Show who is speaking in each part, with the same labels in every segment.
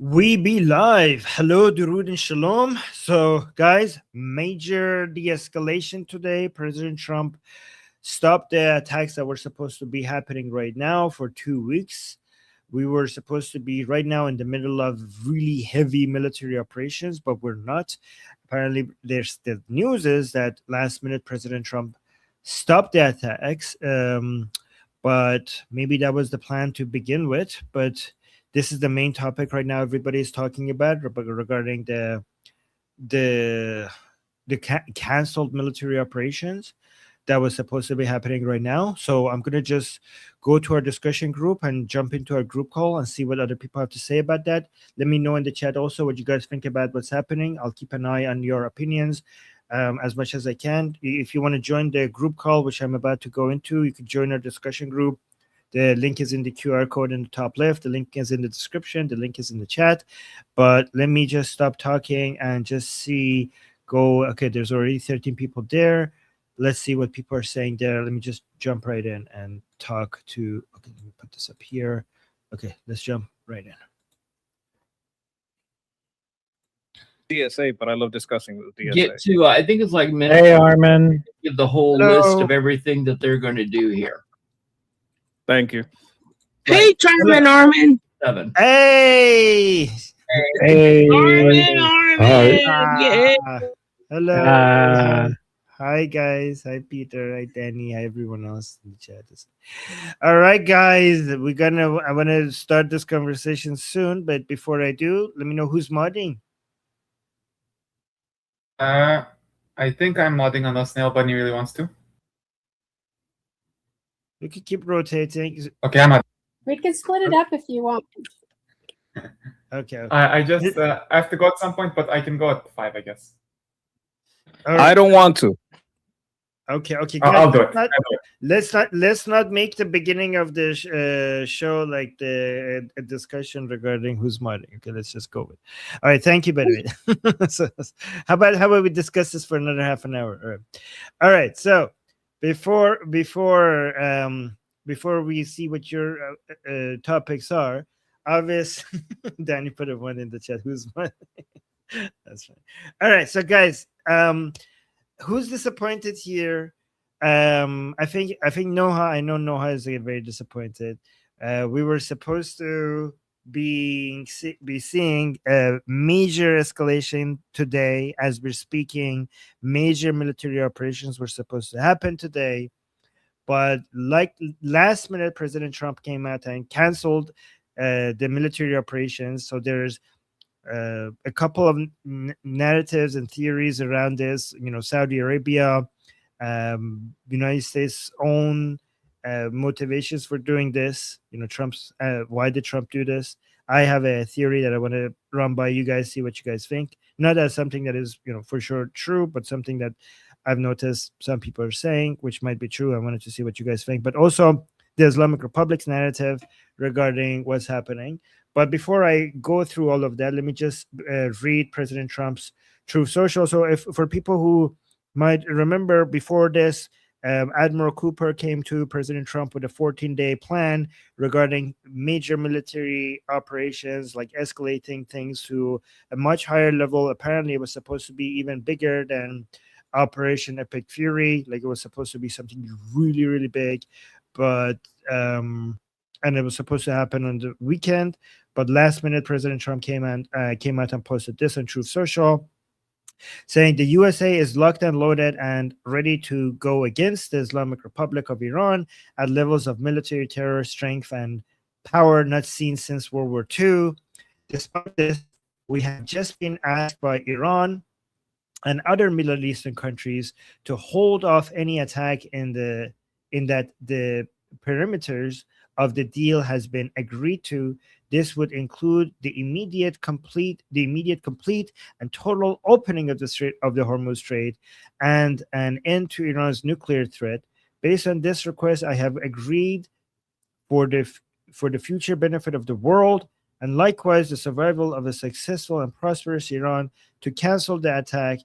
Speaker 1: We be live. Hello, Durud and Shalom. So, guys, major de-escalation today. President Trump stopped the attacks that were supposed to be happening right now for 2 weeks. We were supposed to be right now in the middle of really heavy military operations, but we're not. Apparently, there's the news is that last minute President Trump stopped the attacks. But maybe that was the plan to begin with. But this is the main topic right now. Everybody is talking about regarding the canceled military operations that was supposed to be happening right now. So I'm gonna just go to our discussion group and jump into our group call and see what other people have to say about that. Let me know in the chat also what you guys think about what's happening. I'll keep an eye on your opinions as much as I can. If you want to join the group call, which I'm about to go into, you can join our discussion group. The link is in the QR code in the top left. The link is in the description. The link is in the chat. But let me just stop talking and just see. Okay, there's already 13 people there. Let's see what people are saying there. Let me just jump right in and talk to. Okay, let me put this up here. Okay, let's jump right in.
Speaker 2: DSA, but I love discussing with DSA.
Speaker 3: Get to, I think it's like
Speaker 4: Hey, Armin.
Speaker 3: give the whole list of everything that they're going to do here.
Speaker 2: Thank you.
Speaker 5: Hey, Charmin Armin.
Speaker 3: 7.
Speaker 1: Hey!
Speaker 4: Hey.
Speaker 5: Armin. Yeah.
Speaker 1: Hello. Hi, guys. Hi, Peter. Hi, Danny. Hi, everyone else in the chat. All right, guys. I want to start this conversation soon, but before I do, let me know who's modding.
Speaker 6: I think I'm modding unless Snail Bunny really wants to.
Speaker 1: We could keep rotating.
Speaker 6: Okay, I'm modding.
Speaker 7: We can split it up if you want.
Speaker 1: Okay.
Speaker 6: I just I have to go at some point, but I can go at 5, I guess.
Speaker 1: All right.
Speaker 2: I don't want to.
Speaker 1: Okay.
Speaker 6: I'll do it.
Speaker 1: Let's not make the beginning of the show like the discussion regarding who's modding. Okay, let's just go with. All right, thank you, by the way. So, how about we discuss this for another half an hour? All right. So before we see what your topics are, obviously, Danny put a one in the chat. Who's modding? That's fine. All right, so guys, who's disappointed here? I think Noha. I know Noha is very disappointed. We were supposed to be seeing a major escalation today as we're speaking. Major military operations were supposed to happen today, but like last minute, President Trump came out and canceled the military operations. So there's a couple of narratives and theories around this. Saudi Arabia, United States' own motivations for doing this. Trump's. Why did Trump do this? I have a theory that I want to run by you guys, see what you guys think. Not as something that is, for sure true, but something that I've noticed some people are saying, which might be true. I wanted to see what you guys think. But also the Islamic Republic's narrative regarding what's happening. But before I go through all of that, let me just read President Trump's Truth Social. So for people who might remember before this, Admiral Cooper came to President Trump with a 14-day plan regarding major military operations, like escalating things to a much higher level. Apparently, it was supposed to be even bigger than Operation Epic Fury. Like, it was supposed to be something really, really big. But and it was supposed to happen on the weekend. But last minute, President Trump came out and posted this on Truth Social, saying the USA is locked and loaded and ready to go against the Islamic Republic of Iran at levels of military terror, strength, and power not seen since World War II. Despite this, we have just been asked by Iran and other Middle Eastern countries to hold off any attack in that the perimeters of the deal has been agreed to. This would include the immediate, complete, and total opening of the Strait of the Hormuz Strait and an end to Iran's nuclear threat. Based on this request, I have agreed for the future benefit of the world and likewise the survival of a successful and prosperous Iran to cancel the attack,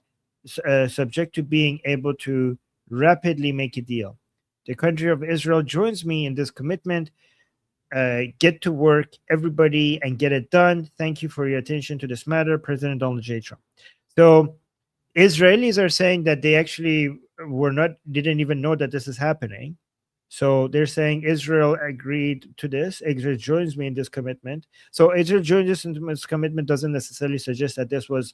Speaker 1: subject to being able to rapidly make a deal. The country of Israel joins me in this commitment get to work, everybody, and get it done. Thank you for your attention to this matter, President Donald J. Trump. So Israelis are saying that they actually didn't even know that this is happening. So they're saying Israel agreed to this. Israel joins me in this commitment. So Israel joins us in this commitment doesn't necessarily suggest that this was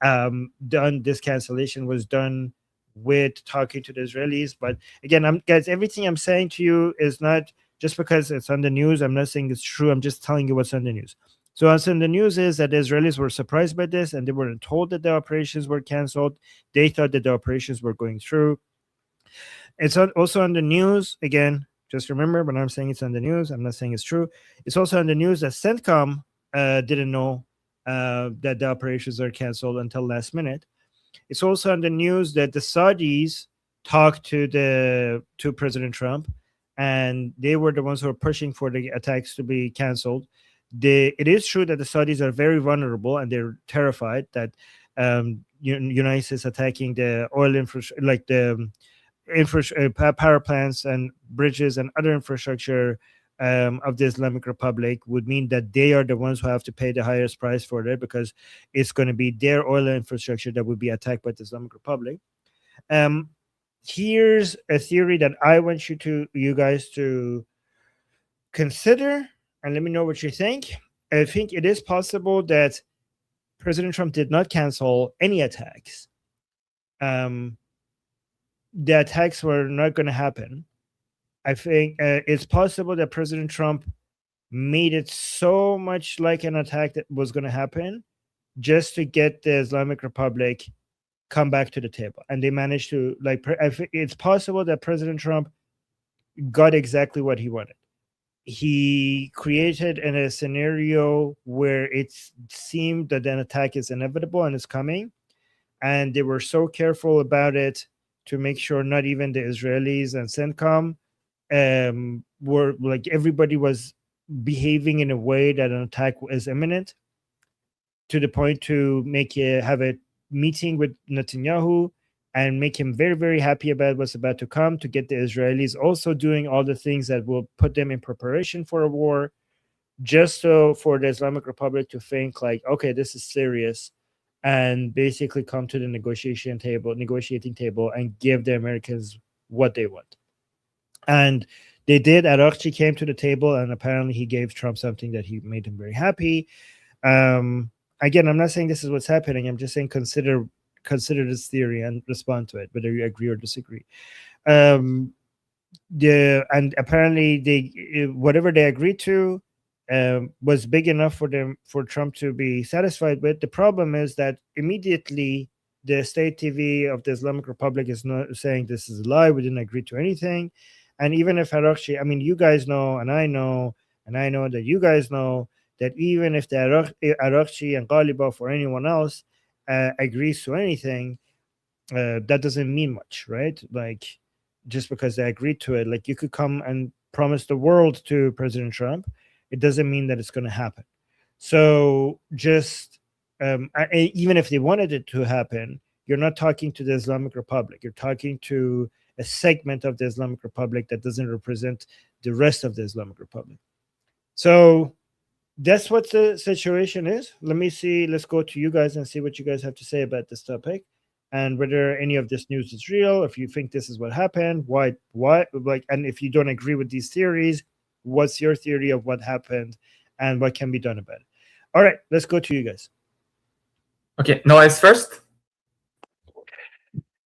Speaker 1: done. This cancellation was done with talking to the Israelis. But again, guys, everything I'm saying to you is not just because it's on the news. I'm not saying it's true. I'm just telling you what's on the news. So what's in the news is that the Israelis were surprised by this, and they weren't told that the operations were canceled. They thought that the operations were going through. It's also on the news. Again, just remember, when I'm saying it's on the news, I'm not saying it's true. It's also on the news that CENTCOM didn't know that the operations are canceled until last minute. It's also on the news that the Saudis talked to President Trump, and they were the ones who were pushing for the attacks to be canceled. It is true that the Saudis are very vulnerable, and they're terrified that United States attacking the oil infrastructure, like the power plants and bridges and other infrastructure of the Islamic Republic, would mean that they are the ones who have to pay the highest price for it, because it's going to be their oil infrastructure that would be attacked by the Islamic Republic. Here's a theory that I want you guys to consider, and let me know what you think. I think it is possible that President Trump did not cancel any attacks. The attacks were not going to happen. I think it's possible that President Trump made it so much like an attack that was going to happen just to get the Islamic Republic come back to the table. And they managed to, it's possible that President Trump got exactly what he wanted. He created a scenario where it seemed that an attack is inevitable and is coming. And they were so careful about it to make sure not even the Israelis and CENTCOM were, like, everybody was behaving in a way that an attack is imminent, to the point to have a meeting with Netanyahu and make him very, very happy about what's about to come, to get the Israelis also doing all the things that will put them in preparation for a war, just so for the Islamic Republic to think like, okay, this is serious, and basically come to the negotiating table and give the Americans what they want. And they did. Araghchi came to the table, and apparently he gave Trump something that he made him very happy. Again, I'm not saying this is what's happening. I'm just saying consider this theory and respond to it, whether you agree or disagree. And apparently whatever they agreed to was big enough for Trump to be satisfied with. The problem is that immediately the state TV of the Islamic Republic is not saying this is a lie. We didn't agree to anything. And even if Araghchi, I mean, you guys know, and I know that you guys know that even if the Araghchi and Ghalibaf or anyone else agrees to anything, that doesn't mean much, right? Like, just because they agreed to it, like, you could come and promise the world to President Trump, it doesn't mean that it's going to happen. So just even if they wanted it to happen, you're not talking to the Islamic Republic. You're talking to a segment of the Islamic Republic that doesn't represent the rest of the Islamic Republic. So that's what the situation is. Let me see. Let's go to you guys and see what you guys have to say about this topic, and whether any of this news is real. If you think this is what happened, why, like, and if you don't agree with these theories, what's your theory of what happened and what can be done about it? All right, let's go to you guys.
Speaker 6: Okay, Noah's first.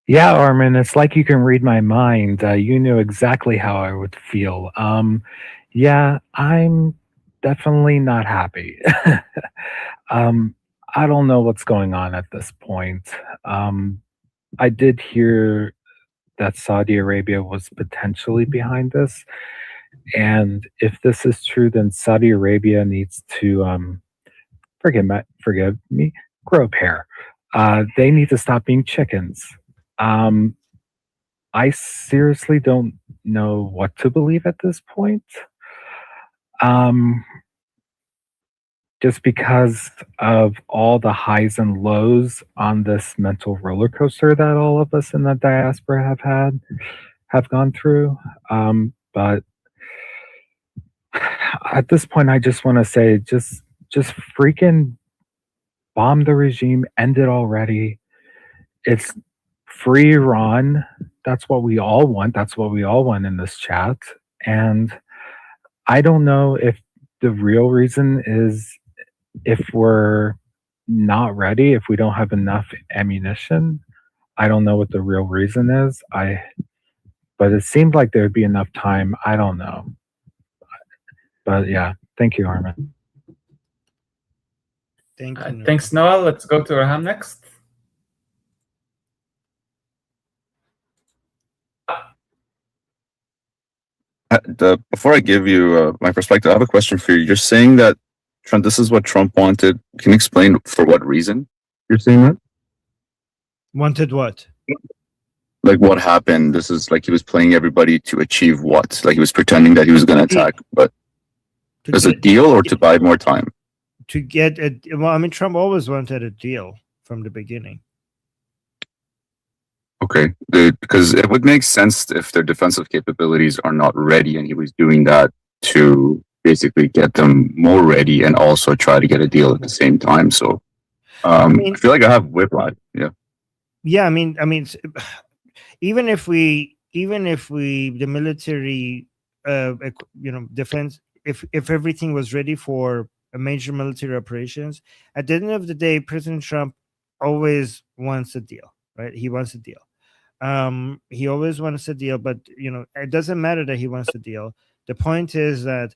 Speaker 4: Yeah, Armin, it's like you can read my mind. You knew exactly how I would feel. Yeah, I'm definitely not happy. I don't know what's going on at this point. I did hear that Saudi Arabia was potentially behind this. And if this is true, then Saudi Arabia needs to, forgive me, grow up hair. They need to stop being chickens. I seriously don't know what to believe at this point. Just because of all the highs and lows on this mental roller coaster that all of us in the diaspora have gone through. But at this point, I just want to say, just freaking bomb the regime, end it already. It's free Iran. That's what we all want. That's what we all want in this chat. And I don't know if the real reason is if we're not ready, if we don't have enough ammunition. I don't know what the real reason is. But it seemed like there'd be enough time. I don't know. But yeah, thank you, Armin.
Speaker 1: Thank you.
Speaker 6: Thanks, Noel. Let's go to Raham next.
Speaker 8: Before I give you my perspective, I have a question for you. You're saying that Trump, this is what Trump wanted. Can you explain for what reason you're saying that?
Speaker 1: Wanted what?
Speaker 8: Like what happened? This is like he was playing everybody to achieve what? Like he was pretending that he was going to attack, but there's a deal or to buy more time?
Speaker 1: To get a well, I mean, Trump always wanted a deal from the beginning.
Speaker 8: Okay, because it would make sense if their defensive capabilities are not ready, and he was doing that to basically get them more ready and also try to get a deal at the same time. So I feel like I have whiplash. Yeah.
Speaker 1: Yeah, I mean, even if we the military, defense, if everything was ready for a major military operations, at the end of the day, President Trump always wants a deal, right? He wants a deal. He always wants a deal, but it doesn't matter that he wants a deal. The point is that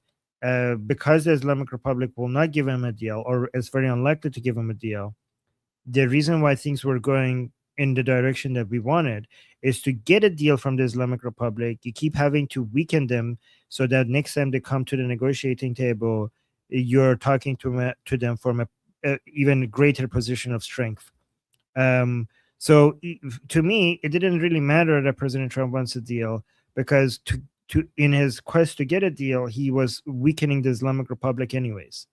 Speaker 1: because the Islamic Republic will not give him a deal, or it's very unlikely to give him a deal, the reason why things were going in the direction that we wanted is to get a deal from the Islamic Republic. You keep having to weaken them so that next time they come to the negotiating table, you're talking to them from a even greater position of strength. So to me, it didn't really matter that President Trump wants a deal, because in his quest to get a deal, he was weakening the Islamic Republic anyways.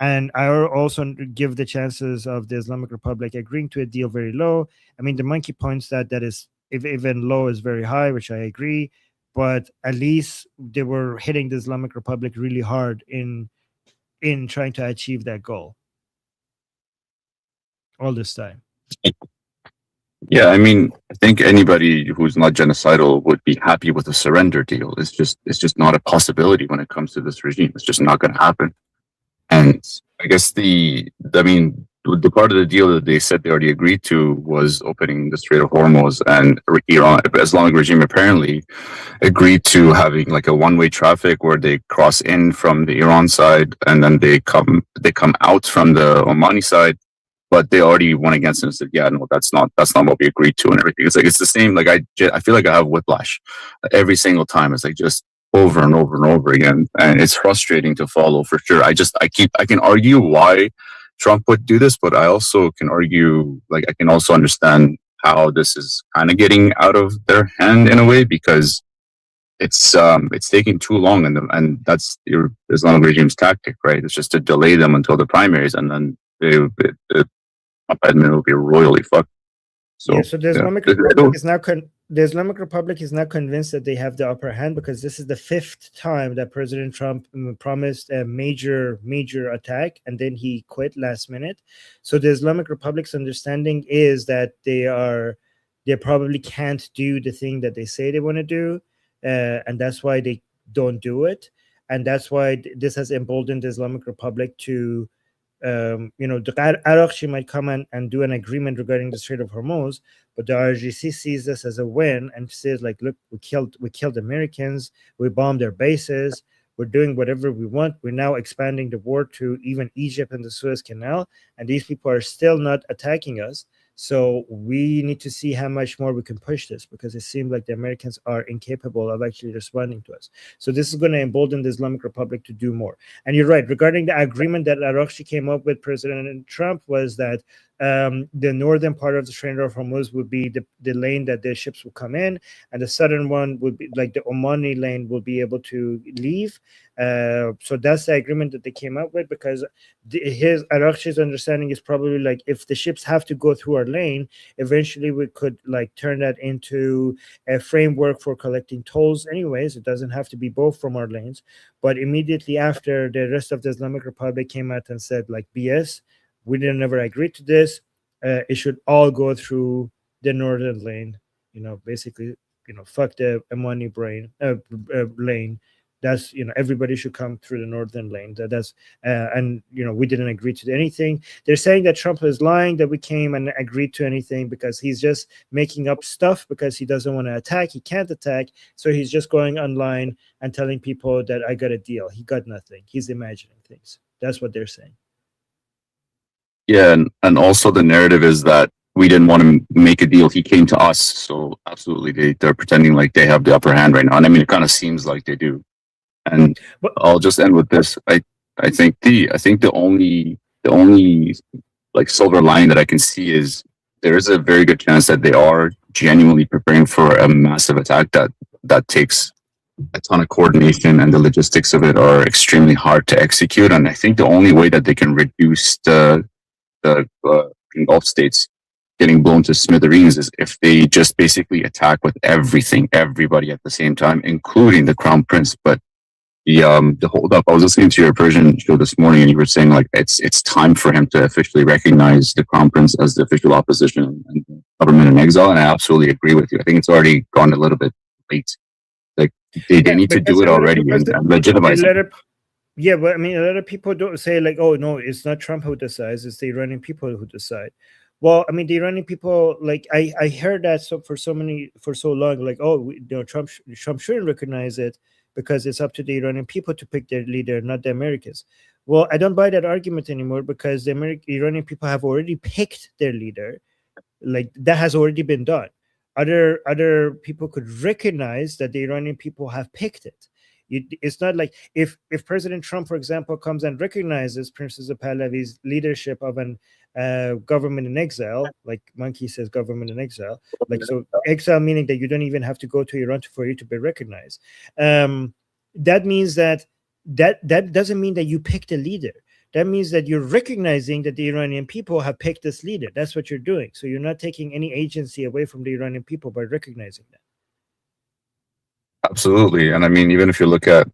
Speaker 1: And I also give the chances of the Islamic Republic agreeing to a deal very low. I mean, the monkey points that is, if even low, is very high, which I agree. But at least they were hitting the Islamic Republic really hard in trying to achieve that goal all this time.
Speaker 8: Yeah, I mean, I think anybody who's not genocidal would be happy with a surrender deal. It's just not a possibility when it comes to this regime. It's just not going to happen. And I guess the part of the deal that they said they already agreed to was opening the Strait of Hormuz, and Iran, Islamic regime apparently agreed to having like a one-way traffic where they cross in from the Iran side and then they come out from the Omani side. But they already went against it and said, "Yeah, no, that's not what we agreed to," and everything. It's like it's the same. Like I feel like I have whiplash every single time. It's like just over and over and over again, and it's frustrating to follow for sure. I can argue why Trump would do this, but I also can argue, like I can also understand how this is kind of getting out of their hand in a way, because it's taking too long, and that's the Islamic regime's tactic, right? It's just to delay them until the primaries, and then the admin will be royally fucked. So,
Speaker 1: So the Islamic Republic is now the Islamic Republic is now convinced that they have the upper hand, because this is the 5th time that President Trump promised a major attack, and then he quit last minute. So the Islamic Republic's understanding is that they probably can't do the thing that they say they want to do, and that's why they don't do it, and that's why this has emboldened the Islamic Republic to. The Iraqi might come and do an agreement regarding the Strait of Hormuz, but the RGC sees this as a win and says, like, look, we killed Americans, we bombed their bases, we're doing whatever we want. We're now expanding the war to even Egypt and the Suez Canal, and these people are still not attacking us. So we need to see how much more we can push this, because it seems like the Americans are incapable of actually responding to us. So this is going to embolden the Islamic Republic to do more. And you're right, regarding the agreement that Arakshi came up with President Trump, was that The northern part of the Strait of Hormuz would be the lane that the ships will come in, and the southern one would be like the Omani lane will be able to leave. So that's the agreement that they came up with, because his Araghchi's understanding is probably like, if the ships have to go through our lane, eventually we could like turn that into a framework for collecting tolls anyways. It doesn't have to be both from our lanes. But immediately after, the rest of the Islamic Republic came out and said like, BS, we didn't ever agree to this. It should all go through the northern lane. Basically, fuck the Omani lane. That's, everybody should come through the northern lane. And we didn't agree to anything. They're saying that Trump is lying, that we came and agreed to anything, because he's just making up stuff because he doesn't want to attack. He can't attack, so he's just going online and telling people that I got a deal. He got nothing. He's imagining things. That's what they're saying.
Speaker 8: Yeah, and also the narrative is that we didn't want to make a deal. He came to us, so absolutely they're pretending like they have the upper hand right now. And I mean, it kind of seems like they do. And I'll just end with this. I think the only like silver lining that I can see is there is a very good chance that they are genuinely preparing for a massive attack that takes a ton of coordination, and the logistics of it are extremely hard to execute. And I think the only way that they can reduce the Gulf states getting blown to smithereens is if they just basically attack with everybody at the same time, including the Crown Prince. But the hold up, I was listening to your Persian show this morning, and you were saying like it's time for him to officially recognize the Crown Prince as the official opposition and government in exile. And I absolutely agree with you. I think it's already gone a little bit late. Like they need to do it already and legitimize it.
Speaker 1: Yeah, but I mean, a lot of people don't say like, "Oh no, it's not Trump who decides; it's the Iranian people who decide." Well, I mean, the Iranian people, like I heard that for so long, like, oh, Trump shouldn't recognize it because it's up to the Iranian people to pick their leader, not the Americans. Well, I don't buy that argument anymore, because the Iranian people have already picked their leader. Like, that has already been done. Other people could recognize that the Iranian people have picked it. It's not like if President Trump, for example, comes and recognizes Princess Pahlavi's leadership of an government in exile, like Monkey says, government in exile, like, so exile meaning that you don't even have to go to Iran for you to be recognized. That means that doesn't mean that you picked a leader. That means that you're recognizing that the Iranian people have picked this leader. That's what you're doing. So you're not taking any agency away from the Iranian people by recognizing that.
Speaker 8: Absolutely. And I mean, even if you look at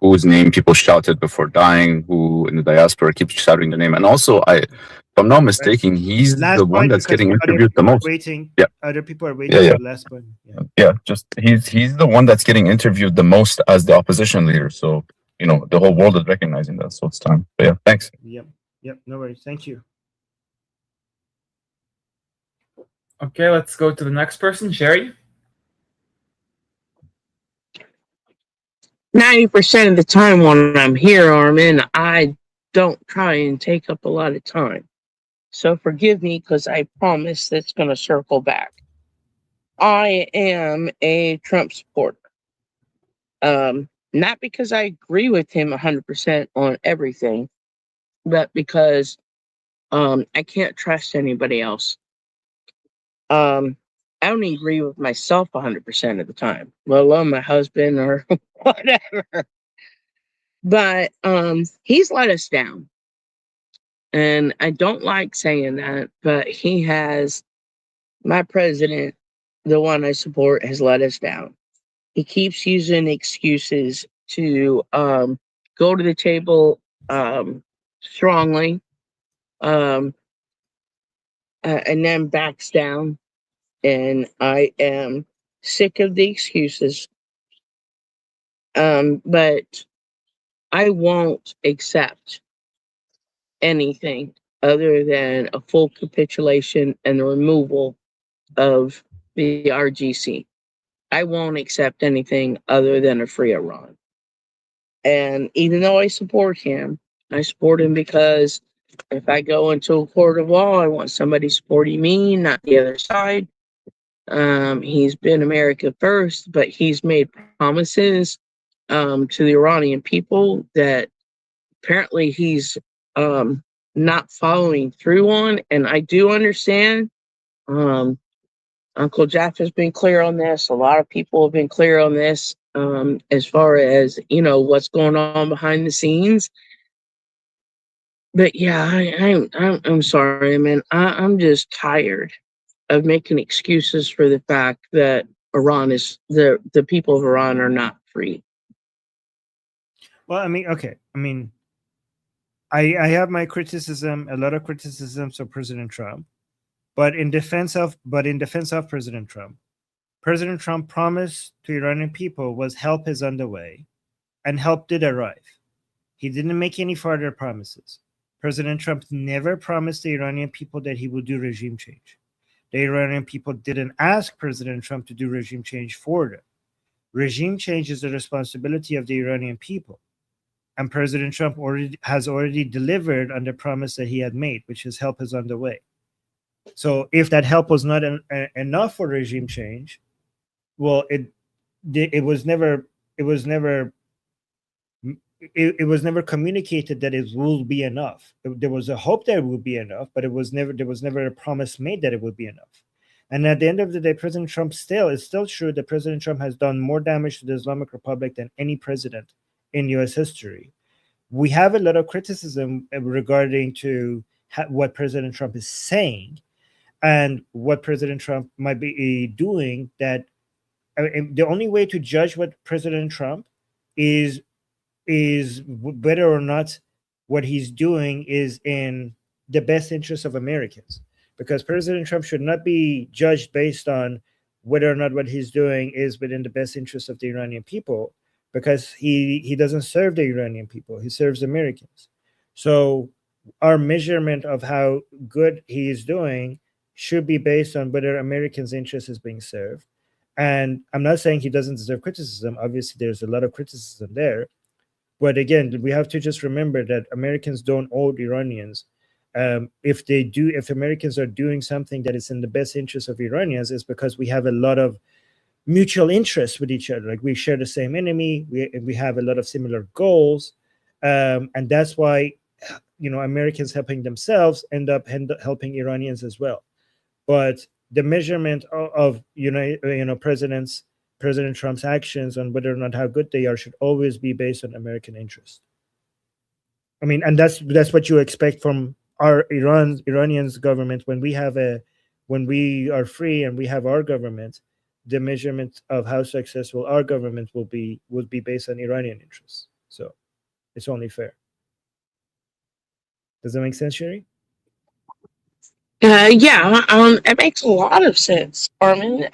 Speaker 8: whose name people shouted before dying, who in the diaspora keeps shouting the name. And also, if I'm not mistaken, he's the one that's getting interviewed the most.
Speaker 1: Yeah. Other people are waiting for the last point.
Speaker 8: Just he's the one that's getting interviewed the most as the opposition leader. So, the whole world is recognizing that. So it's time. But yeah, thanks.
Speaker 1: Yep. No worries. Thank you.
Speaker 6: Okay, let's go to the next person, Sherry.
Speaker 5: 90% of the time when I'm here, Armin, I don't try and take up a lot of time. So forgive me, because I promise that's going to circle back. I am a Trump supporter. Not because I agree with him 100% on everything, but because I can't trust anybody else. I only agree with myself 100% of the time, let alone my husband or whatever. But he's let us down. And I don't like saying that, but he has, my president, the one I support, has let us down. He keeps using excuses to go to the table strongly and then backs down. And I am sick of the excuses. But I won't accept anything other than a full capitulation and the removal of the RGC. I won't accept anything other than a free Iran. And even though I support him because if I go into a court of law, I want somebody supporting me, not the other side. He's been America first, but he's made promises to the Iranian people that apparently he's not following through on. And I do understand. Uncle Jeff has been clear on this. A lot of people have been clear on this, as far as, what's going on behind the scenes. But yeah, I'm sorry, man. I'm just tired of making excuses for the fact that Iran is the people of Iran are not free.
Speaker 1: Well, I mean, okay. I mean, I have my criticism, a lot of criticisms of President Trump, but in defense of President Trump promised to Iranian people was help is underway, and help did arrive. He didn't make any further promises. President Trump never promised the Iranian people that he would do regime change. The Iranian people didn't ask President Trump to do regime change for them. Regime change is the responsibility of the Iranian people. And President Trump has already delivered on the promise that he had made, which is help is on the way. So if that help was not enough for regime change, well, it was never communicated that it will be enough. There was a hope that it would be enough, but there was never a promise made that it would be enough. And at the end of the day, President Trump it's still true that President Trump has done more damage to the Islamic Republic than any president in U.S. history. We have a lot of criticism regarding to what President Trump is saying and what President Trump might be doing. That the only way to judge what President Trump is whether or not what he's doing is in the best interest of Americans, because President Trump should not be judged based on whether or not what he's doing is within the best interest of the Iranian people, because he doesn't serve the Iranian people, he serves Americans. So our measurement of how good he is doing should be based on whether Americans' interest is being served. And I'm not saying he doesn't deserve criticism. Obviously, there's a lot of criticism there. But again, we have to just remember that Americans don't owe the Iranians. If Americans are doing something that is in the best interest of Iranians, it's because we have a lot of mutual interests with each other. Like we share the same enemy, we have a lot of similar goals, and that's why Americans helping themselves end up helping Iranians as well. But the measurement of President Trump's actions on whether or not how good they are should always be based on American interest. I mean, and that's what you expect from our Iranians government when we are free and we have our government. The measurement of how successful our government would be based on Iranian interests. So it's only fair. Does that make sense, Sherry?
Speaker 5: Yeah, it makes a lot of sense, Armin.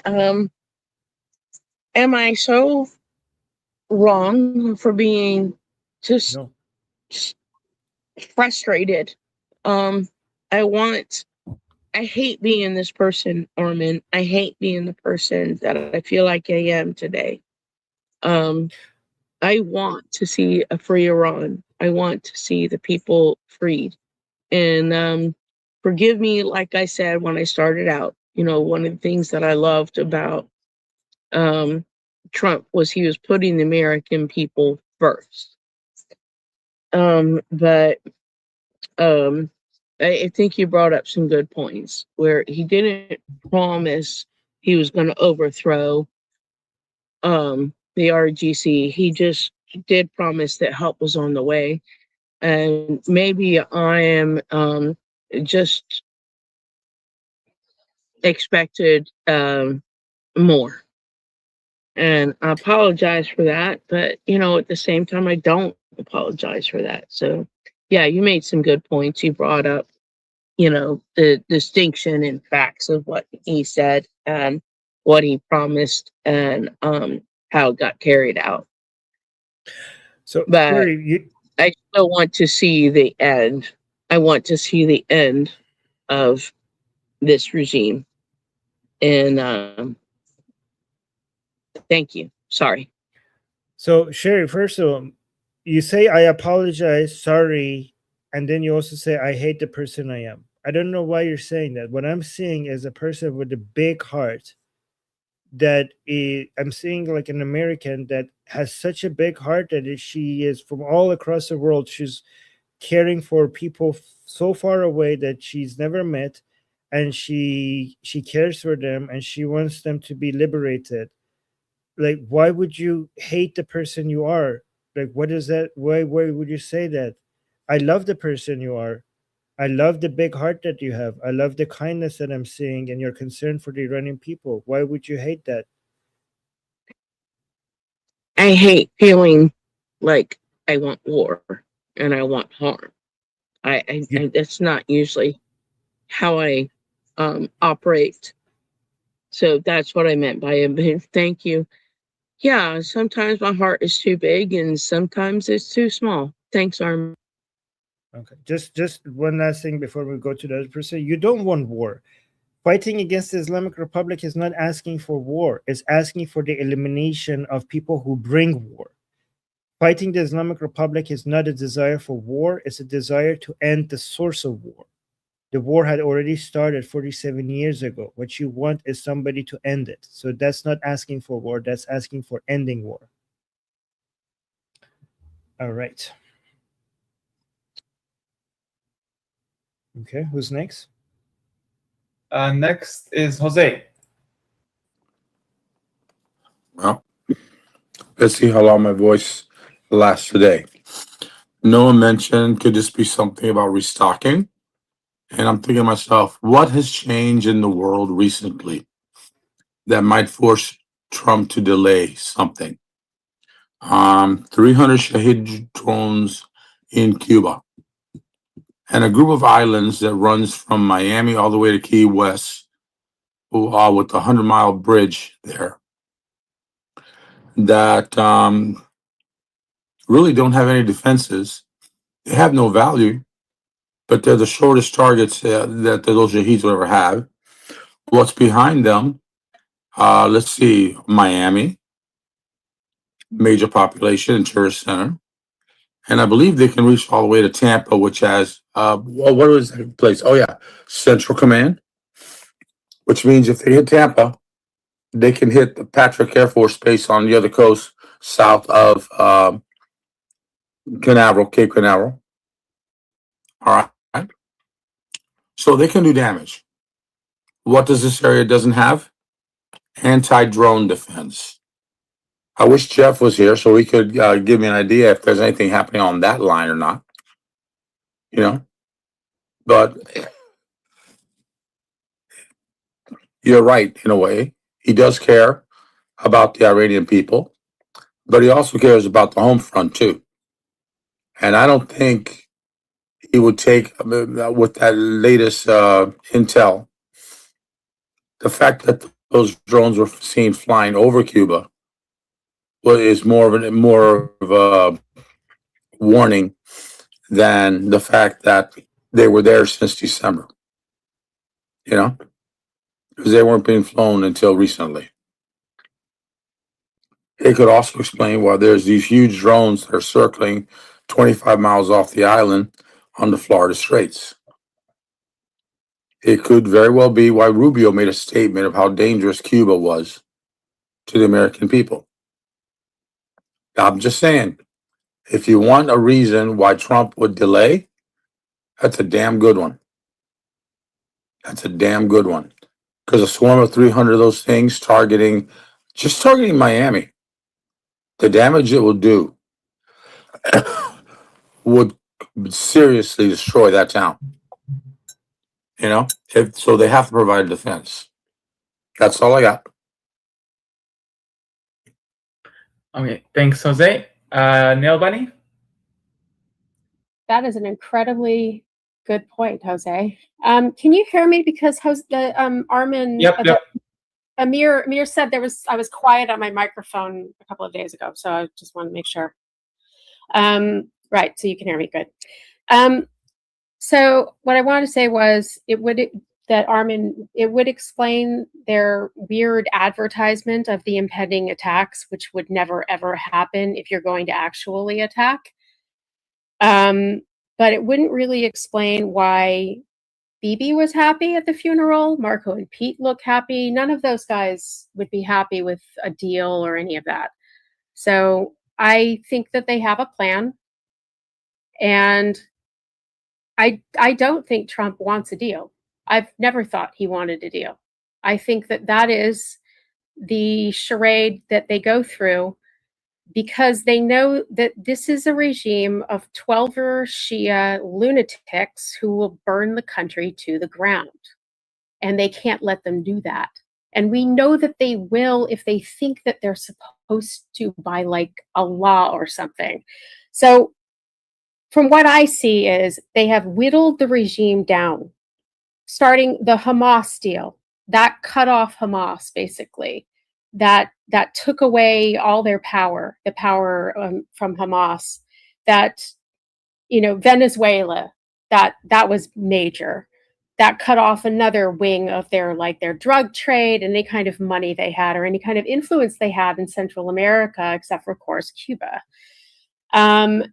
Speaker 5: Am I so wrong for being just
Speaker 1: No.
Speaker 5: frustrated? I hate being this person, Armin. I hate being the person that I feel like I am today. I want to see a free Iran. I want to see the people freed. And forgive me, like I said when I started out, one of the things that I loved about Trump was he was putting the American people first. But I think you brought up some good points where he didn't promise he was going to overthrow the RGC. He just did promise that help was on the way. And maybe I am just expected more. And I apologize for that. But, at the same time, I don't apologize for that. So, yeah, you made some good points. You brought up, the distinction and facts of what he said and what he promised and how it got carried out.
Speaker 1: So,
Speaker 5: but
Speaker 1: Sherry,
Speaker 5: I still want to see the end. I want to see the end of this regime. And thank you. Sorry.
Speaker 1: So, Sherry, first of all, you say I apologize, sorry, and then you also say I hate the person I am. I don't know why you're saying that. What I'm seeing is a person with a big heart I'm seeing like an American that has such a big heart that she is from all across the world. She's caring for people so far away that she's never met, and she cares for them and she wants them to be liberated. Like, why would you hate the person you are? Like, what is that? Why would you say that? I love the person you are. I love the big heart that you have. I love the kindness that I'm seeing and your concern for the Iranian people. Why would you hate that?
Speaker 5: I hate feeling like I want war and I want harm. That's not usually how I operate. So that's what I meant by it. Thank you. Yeah, sometimes my heart is too big and sometimes it's too small. Thanks, Arm.
Speaker 1: Okay. Just one last thing before we go to the other person. You don't want war. Fighting against the Islamic Republic is not asking for war. It's asking for the elimination of people who bring war. Fighting the Islamic Republic is not a desire for war, it's a desire to end the source of war. The war had already started 47 years ago. What you want is somebody to end it. So that's not asking for war, that's asking for ending war. All right. Okay, who's next?
Speaker 6: Next is Jose.
Speaker 9: Well, let's see how long my voice lasts today. No one mentioned, could this be something about restocking? And I'm thinking to myself, what has changed in the world recently that might force Trump to delay something? 300 Shahid drones in Cuba and a group of islands that runs from Miami all the way to Key West, with the 100-mile bridge there that really don't have any defenses. They have no value, but they're the shortest targets that those Shaheeds will ever have. What's behind them? Let's see, Miami, major population and tourist center. And I believe they can reach all the way to Tampa, which has, what was that place? Oh, yeah, Central Command, which means if they hit Tampa, they can hit the Patrick Air Force Base on the other coast, south of Canaveral, Cape Canaveral. All right. So they can do damage. What does this area doesn't have? Anti-drone defense. I wish Jeff was here so he could give me an idea if there's anything happening on that line or not. You know, but you're right in a way. He does care about the Iranian people, but he also cares about the home front too. And I don't think he would take, with that latest intel, the fact that those drones were seen flying over Cuba is more of a warning than the fact that they were there since December. You know, because they weren't being flown until recently. It could also explain why there's these huge drones that are circling 25 miles off the island on the Florida Straits. It could very well be why Rubio made a statement of how dangerous Cuba was to the American people. I'm just saying, if you want a reason why Trump would delay, that's a damn good one. That's a damn good one. Because a swarm of 300 of those things targeting Miami, the damage it will do would seriously destroy that town. You know, so they have to provide defense. That's all I got.
Speaker 6: Okay, thanks, Jose. Nail Bunny.
Speaker 7: That is an incredibly good point, Jose. Can you hear me? Because Armin,
Speaker 6: Yep.
Speaker 7: Amir said I was quiet on my microphone a couple of days ago, so I just want to make sure. Right, so you can hear me good. So what I wanted to say was it would explain their weird advertisement of the impending attacks, which would never ever happen if you're going to actually attack. But it wouldn't really explain why Bibi was happy at the funeral. Marco and Pete look happy. None of those guys would be happy with a deal or any of that. So I think that they have a plan. And I don't think Trump wants a deal. I've never thought he wanted a deal. I think that that is the charade that they go through because they know that this is a regime of 12er Shia lunatics who will burn the country to the ground. And they can't let them do that. And we know that they will if they think that they're supposed to by like a law or something. So from what I see is they have whittled the regime down, starting the Hamas deal. That cut off Hamas, basically. That took away all their power, the power from Hamas. That, Venezuela, that was major. That cut off another wing of their drug trade and any kind of money they had or any kind of influence they had in Central America, except for, of course, Cuba. And,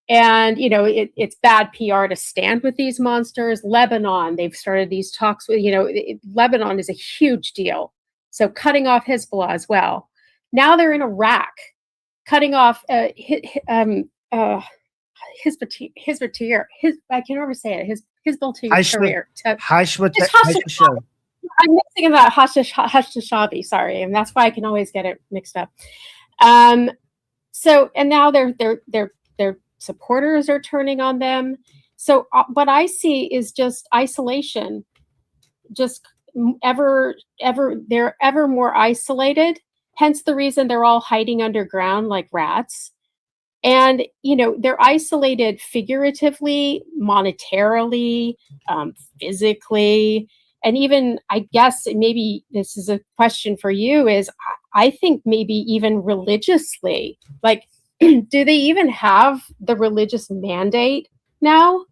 Speaker 7: it's bad PR to stand with these monsters. Lebanon, they've started these talks with, Lebanon is a huge deal. So cutting off Hezbollah as well. Now they're in Iraq, cutting off Hizbut, I can never say it, Hizbut. I'm mixing in that Hashishabi, sorry, and that's why I can always get it mixed up. So, and now their supporters are turning on them. So what I see is just isolation, just they're ever more isolated. Hence the reason they're all hiding underground like rats. And, they're isolated figuratively, monetarily, physically, and even, I guess, maybe this is a question for you, is I think maybe even religiously. Like, do they even have the religious mandate now?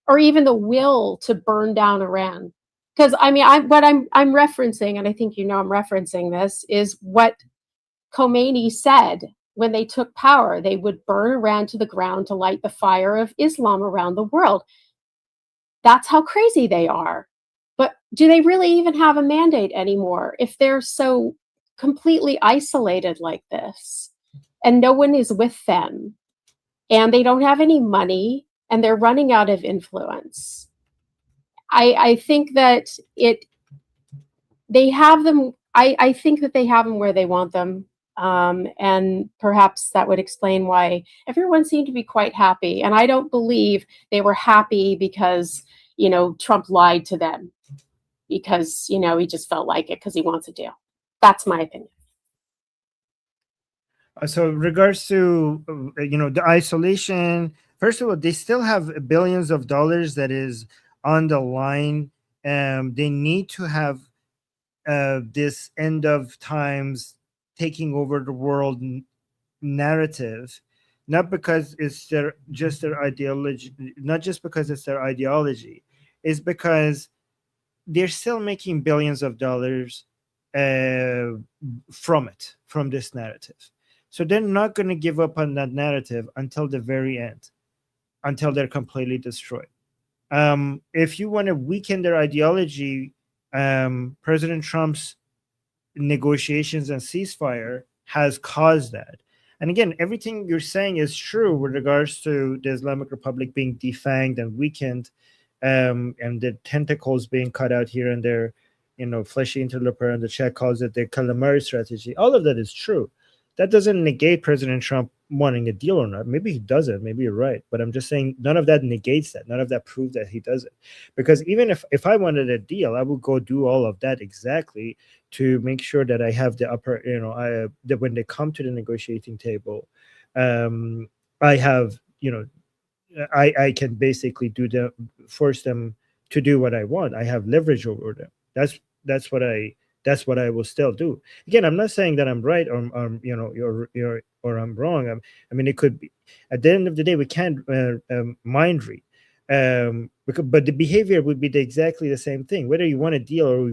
Speaker 7: Or even the will to burn down Iran? Because, I'm referencing, and I think I'm referencing this, is what Khomeini said. When they took power, they would burn Iran to the ground to light the fire of Islam around the world. That's how crazy they are. But do they really even have a mandate anymore if they're so completely isolated like this and no one is with them and they don't have any money and they're running out of influence? I think that they have them. I think that they have them where they want them. And perhaps that would explain why everyone seemed to be quite happy. And I don't believe they were happy because, Trump lied to them because, he just felt like it because he wants a deal. That's my opinion.
Speaker 1: So regards to, the isolation, first of all, they still have billions of dollars that is on the line. They need to have this end of times taking over the world narrative, not because it's their ideology, not just because it's their ideology, it's because they're still making billions of dollars from this narrative. So they're not going to give up on that narrative until the very end, until they're completely destroyed. If you want to weaken their ideology, President Trump's negotiations and ceasefire has caused that. And again, everything you're saying is true with regards to the Islamic Republic being defanged and weakened, and the tentacles being cut out here and there, fleshy interloper, and the Czech calls it the calamari strategy. All of that is true. That doesn't negate President Trump wanting a deal or not. Maybe he doesn't. Maybe you're right. But I'm just saying none of that negates that. None of that proves that he doesn't. Because even if I wanted a deal, I would go do all of that exactly to make sure that I have the upper, that when they come to the negotiating table, I have, I can basically force them to do what I want. I have leverage over them. That's what I will still do. Again, I'm not saying that I'm right or you're or I'm wrong. I mean, it could be. At the end of the day, we can't mind read. But the behavior would be exactly the same thing. Whether you want a deal or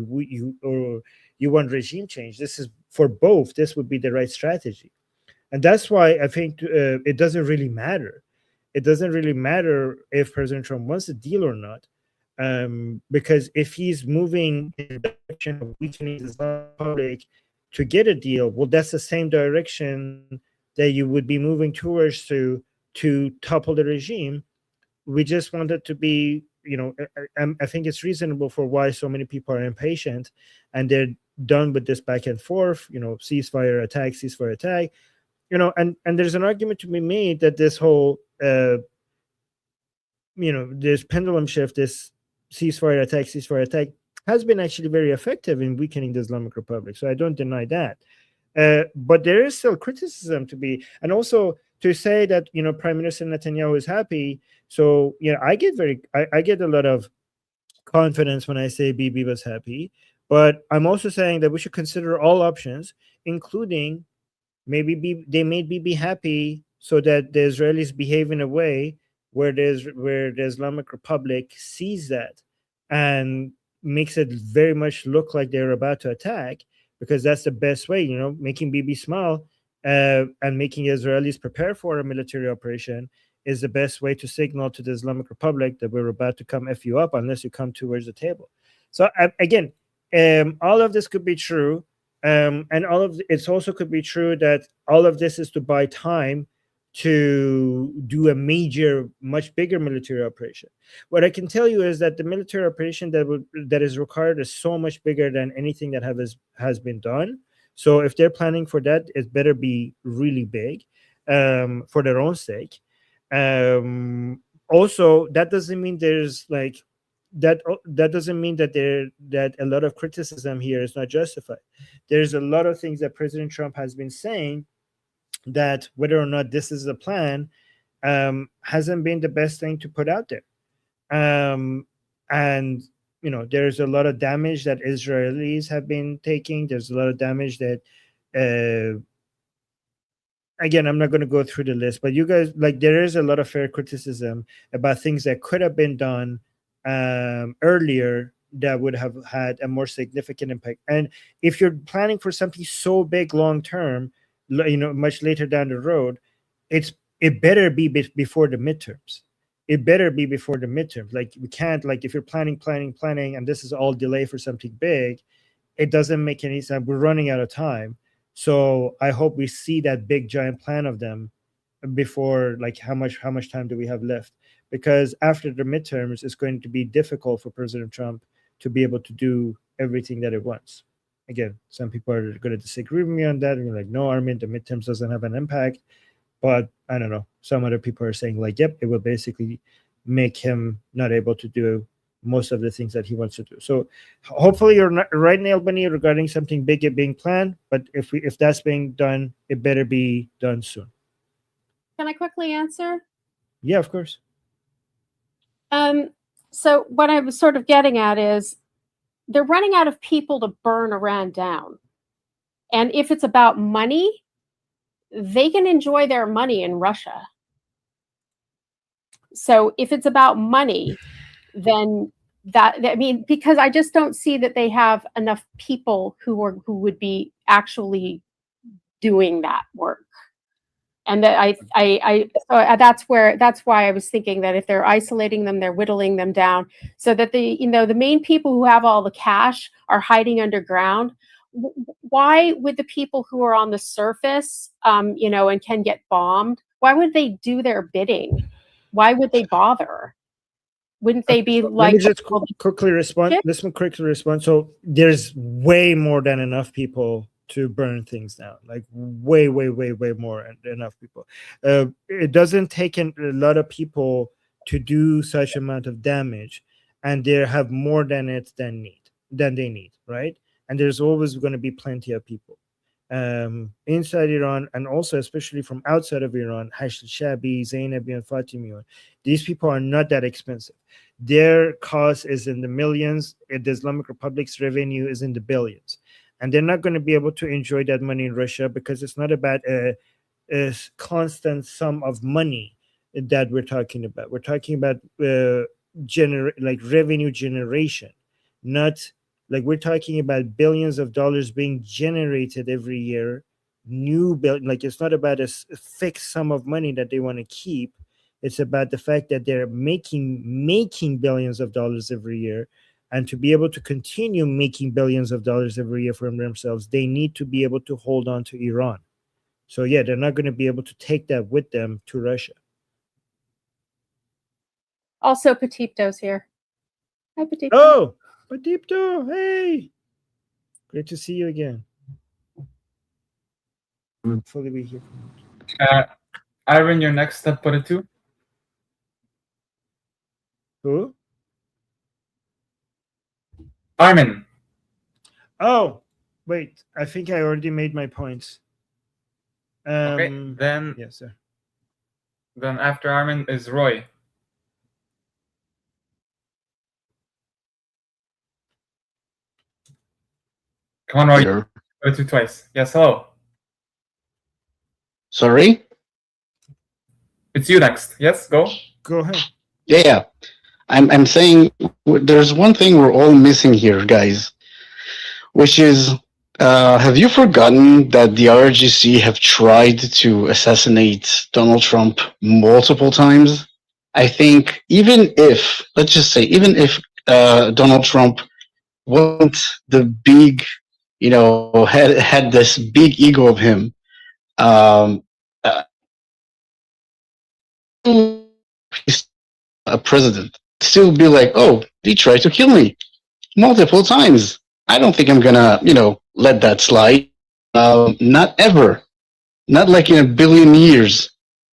Speaker 1: you want regime change, this is for both. This would be the right strategy, and that's why I think it doesn't really matter. It doesn't really matter if President Trump wants a deal or not. Because if he's moving in the direction of weakening the Islamic Republic to get a deal, well, that's the same direction that you would be moving towards to topple the regime we just want it to be, I think it's reasonable for why so many people are impatient, and they're done with this back and forth, ceasefire attack, and there's an argument to be made that this whole this pendulum shift, this ceasefire attack has been actually very effective in weakening the Islamic Republic. So I don't deny that. But there is still criticism to be, and also to say that Prime Minister Netanyahu is happy. So I get I get a lot of confidence when I say Bibi was happy, but I'm also saying that we should consider all options, including maybe they made Bibi happy so that the Israelis behave in a way where the Islamic Republic sees that and makes it very much look like they're about to attack, because that's the best way, making Bibi smile and making Israelis prepare for a military operation is the best way to signal to the Islamic Republic that we're about to come F you up unless you come towards the table. So again, all of this could be true. And it also could be true that all of this is to buy time to do a major, much bigger military operation. What I can tell you is that the military operation that is required is so much bigger than anything that has been done. So if they're planning for that, it better be really big for their own sake. Also, that doesn't mean there's like that doesn't mean that that a lot of criticism here is not justified. There's a lot of things that President Trump has been saying that whether or not this is a plan hasn't been the best thing to put out there. And there's a lot of damage that Israelis have been taking. There's a lot of damage that again, I'm not going to go through the list, but you guys, there is a lot of fair criticism about things that could have been done earlier that would have had a more significant impact. And if you're planning for something so big long term, much later down the road, it better be before the midterms. It better be before the midterms. Like, we can't, if you're planning, and this is all delay for something big, it doesn't make any sense. We're running out of time. So I hope we see that big giant plan of them before, how much time do we have left? Because after the midterms, it's going to be difficult for President Trump to be able to do everything that it wants. Again, some people are going to disagree with me on that, and you're like, no, Armin, the midterms doesn't have an impact. But I don't know. Some other people are saying, yep, it will basically make him not able to do most of the things that he wants to do. So hopefully you're not right in Albany regarding something big being planned. But if that's being done, it better be done soon.
Speaker 7: Can I quickly answer?
Speaker 1: Yeah, of course.
Speaker 7: So what I was sort of getting at is they're running out of people to burn Iran down. And if it's about money, they can enjoy their money in Russia. So if it's about money, then because I just don't see that they have enough people who would be actually doing that work. And that that's why I was thinking that if they're isolating them, they're whittling them down so that the main people who have all the cash are hiding underground. Why would the people who are on the surface, and can get bombed, why would they do their bidding? Why would they bother? Wouldn't they be
Speaker 1: Let me just quickly respond. This one quickly respond. So there's way more than enough people to burn things down, way more than enough people. It doesn't take a lot of people to do such amount of damage, and they have more than they need, right? And there's always going to be plenty of people inside Iran, and also especially from outside of Iran. Hashd Shabi, Zainabi, and Fatimi. These people are not that expensive. Their cost is in the millions. The Islamic Republic's revenue is in the billions. And they're not going to be able to enjoy that money in Russia, because it's not about a constant sum of money that we're talking about. We're talking about revenue generation, not we're talking about billions of dollars being generated every year. It's not about a fixed sum of money that they want to keep. It's about the fact that they're making billions of dollars every year. And to be able to continue making billions of dollars every year for themselves, they need to be able to hold on to Iran. So yeah, they're not going to be able to take that with them to Russia.
Speaker 7: Also, Petito's here. Hi, Petito.
Speaker 1: Oh, Petito, hey. Great to see you again. Hopefully we hear from you.
Speaker 6: Aaron, you're next up for the two.
Speaker 1: Who?
Speaker 6: Armin.
Speaker 1: Oh, wait. I think I already made my points.
Speaker 6: Okay, then
Speaker 1: Yes, sir.
Speaker 6: then after Armin is Roy. Come on, Roy.
Speaker 10: Here.
Speaker 6: For the two twice. Yes, hello.
Speaker 10: Sorry?
Speaker 6: It's you next. Yes, go.
Speaker 1: Go ahead.
Speaker 10: Yeah. I'm saying there's one thing we're all missing here, guys, which is have you forgotten that the RGC have tried to assassinate Donald Trump multiple times? I think even if, let's just say, even if Donald Trump wasn't the big, had this big ego of him, uh, he's a president, still be like, oh, he tried to kill me multiple times. I don't think I'm gonna, let that slide. Not ever. Not like in a billion years.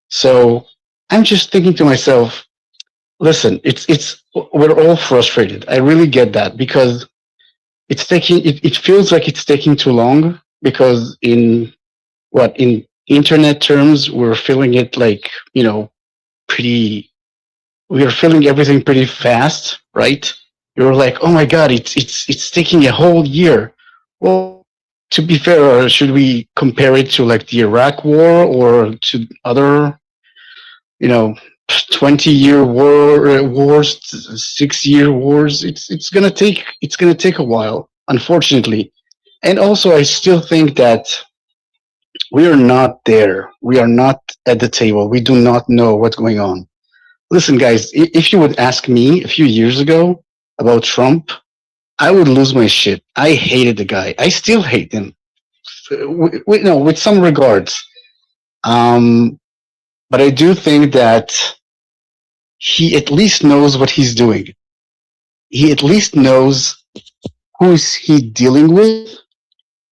Speaker 10: So I'm just thinking to myself, listen, we're all frustrated. I really get that because it feels like it's taking too long because in internet terms, we're feeling it like, pretty, we're feeling everything pretty fast, right? You're like, oh my God, it's taking a whole year. Well, to be fair, should we compare it to like the Iraq War or to other, 20-year wars, 6-year wars? It's gonna take a while, unfortunately. And also, I still think that we are not there. We are not at the table. We do not know what's going on. Listen, guys, if you would ask me a few years ago about Trump, I would lose my shit. I hated the guy. I still hate him. With some regards. But I do think that he at least knows what he's doing. He at least knows who is he dealing with,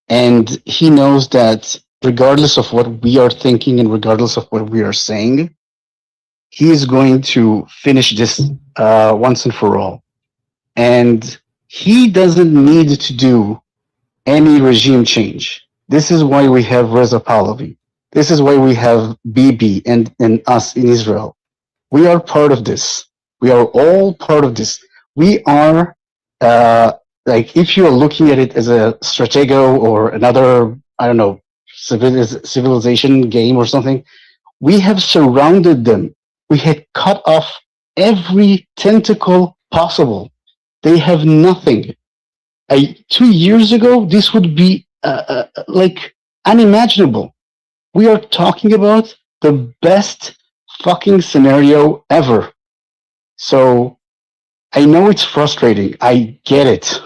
Speaker 10: and he knows that regardless of what we are thinking and regardless of what we are saying, he is going to finish this once and for all. And he doesn't need to do any regime change. This is why we have Reza Pahlavi. This is why we have Bibi and us in Israel. We are part of this. We are all part of this. We are, like, if you are looking at it as a stratego or another, I don't know, civilization game or something, we have surrounded them. We had cut off every tentacle possible. They have nothing. 2 years ago, this would be like unimaginable. We are talking about the best fucking scenario ever. So I know it's frustrating. I get it.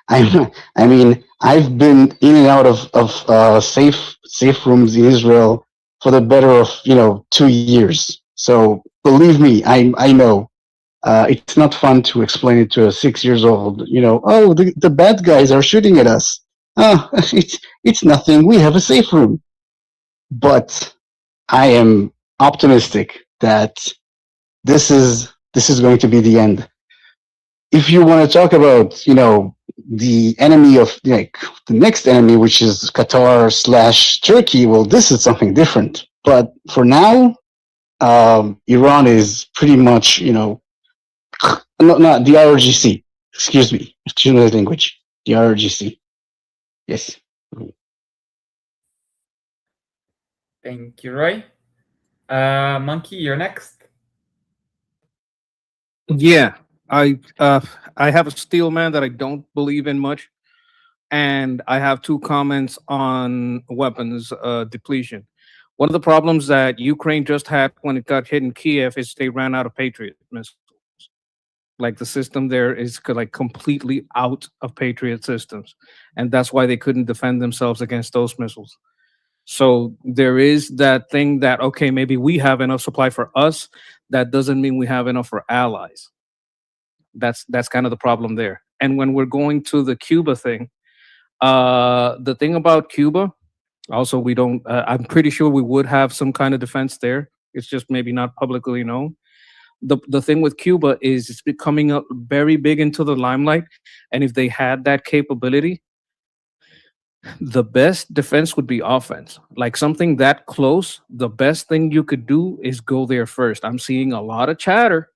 Speaker 10: I mean, I've been in and out of safe rooms in Israel for the better of 2 years. So believe me, I know. It's not fun to explain it to a 6 years old. Oh, the bad guys are shooting at us. Oh, it's nothing. We have a safe room. But I am optimistic that this is going to be the end. If you want to talk about, the enemy of like the next enemy, which is Qatar/Turkey, well, this is something different. But for now, Iran is pretty much, not the RGC. Excuse me the language. The RGC. Yes.
Speaker 6: Thank you, Roy. Monkey, you're next.
Speaker 2: Yeah, I have a steel man that I don't believe in much, and I have two comments on weapons depletion. One of the problems that Ukraine just had when it got hit in Kiev is they ran out of Patriot missiles. Like the system there is like completely out of Patriot systems, and that's why they couldn't defend themselves against those missiles. So there is that thing that, okay, maybe we have enough supply for us. that doesn't mean we have enough for allies. That's kind of the problem there. And when we're going to the Cuba thing, the thing about Cuba, also we don't. I'm pretty sure we would have some kind of defense there. It's just maybe not publicly known. The thing with Cuba is it's becoming up very big into the limelight, and if they had that capability, the best defense would be offense. Like something that close, the best thing you could do is go there first. I'm seeing a lot of chatter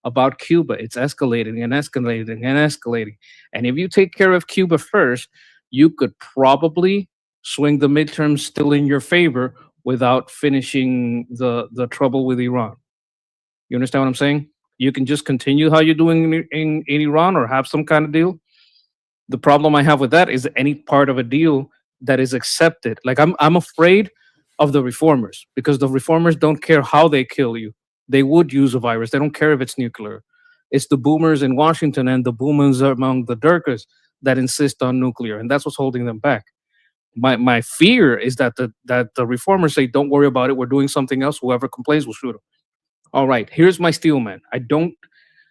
Speaker 2: about Cuba. It's escalating and escalating and escalating. And if you take care of Cuba first, you could probably swing the midterms still in your favor without finishing the trouble with Iran. You understand what I'm saying? You can just continue how you're doing in Iran or have some kind of deal. The problem I have with that is any part of a deal that is accepted. Like I'm afraid of the reformers because the reformers don't care how they kill you. They would use a virus. They don't care if it's nuclear. It's the boomers in Washington and the boomers among the Durkas that insist on nuclear, and that's what's holding them back. My fear is that the reformers say, "Don't worry about it. We're doing something else. Whoever complains, we'll shoot them." All right, here's my steel man. I don't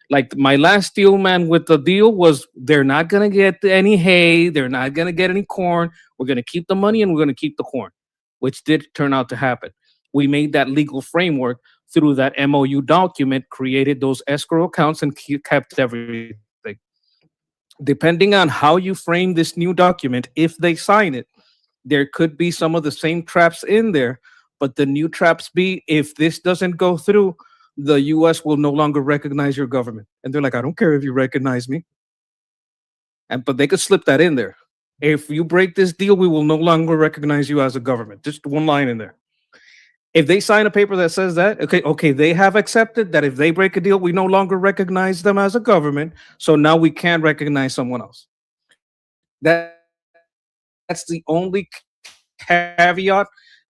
Speaker 2: like my last steel man with the deal was they're not gonna get any hay, they're not gonna get any corn. We're gonna keep the money and we're gonna keep the corn, which did turn out to happen. We made that legal framework through that MOU document, created those escrow accounts, and kept everything. Depending on how you frame this new document, if they sign it, there could be some of the same traps in there, but the new traps be if this doesn't go through, the US will no longer recognize your government. And they're like, I don't care if you recognize me. And but they could slip that in there. If you break this deal, we will no longer recognize you as a government. Just one line in there. If they sign a paper that says that, okay, they have accepted that if they break a deal, we no longer recognize them as a government. So now we can recognize someone else. That's the only caveat.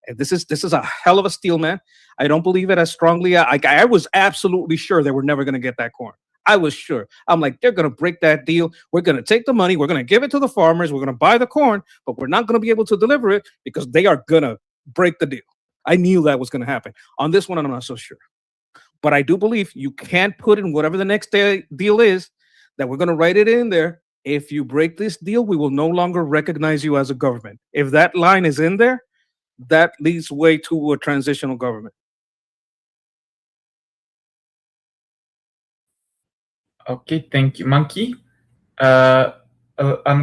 Speaker 2: And this is a hell of a steel man. I don't believe it as strongly. I was absolutely sure they were never going to get that corn. I was sure. I'm like, they're going to break that deal. We're going to take the money. We're going to give it to the farmers. We're going to buy the corn, but we're not going to be able to deliver it because they are going to break the deal. I knew that was going to happen. On this one, I'm not so sure. But I do believe you can't put in whatever the next deal is that we're going to write it in there. If you break this deal, we will no longer recognize you as a government. If that line is in there, that leads way to a transitional government.
Speaker 6: Okay, thank you, Monkey. I'm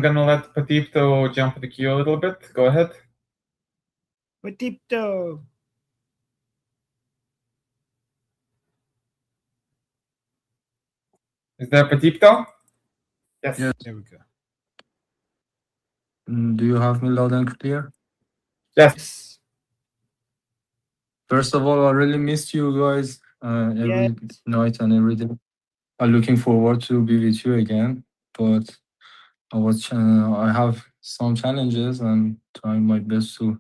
Speaker 6: gonna let Patipto jump the queue a little bit. Go ahead.
Speaker 1: Patipto.
Speaker 6: Is there Patipto? Yes.
Speaker 11: Yes.
Speaker 1: There we go.
Speaker 11: Do you have me loud and clear?
Speaker 6: Yes.
Speaker 11: First of all, I really missed you guys every night and every day. I'm looking forward to be with you again, but I have some challenges and trying my best to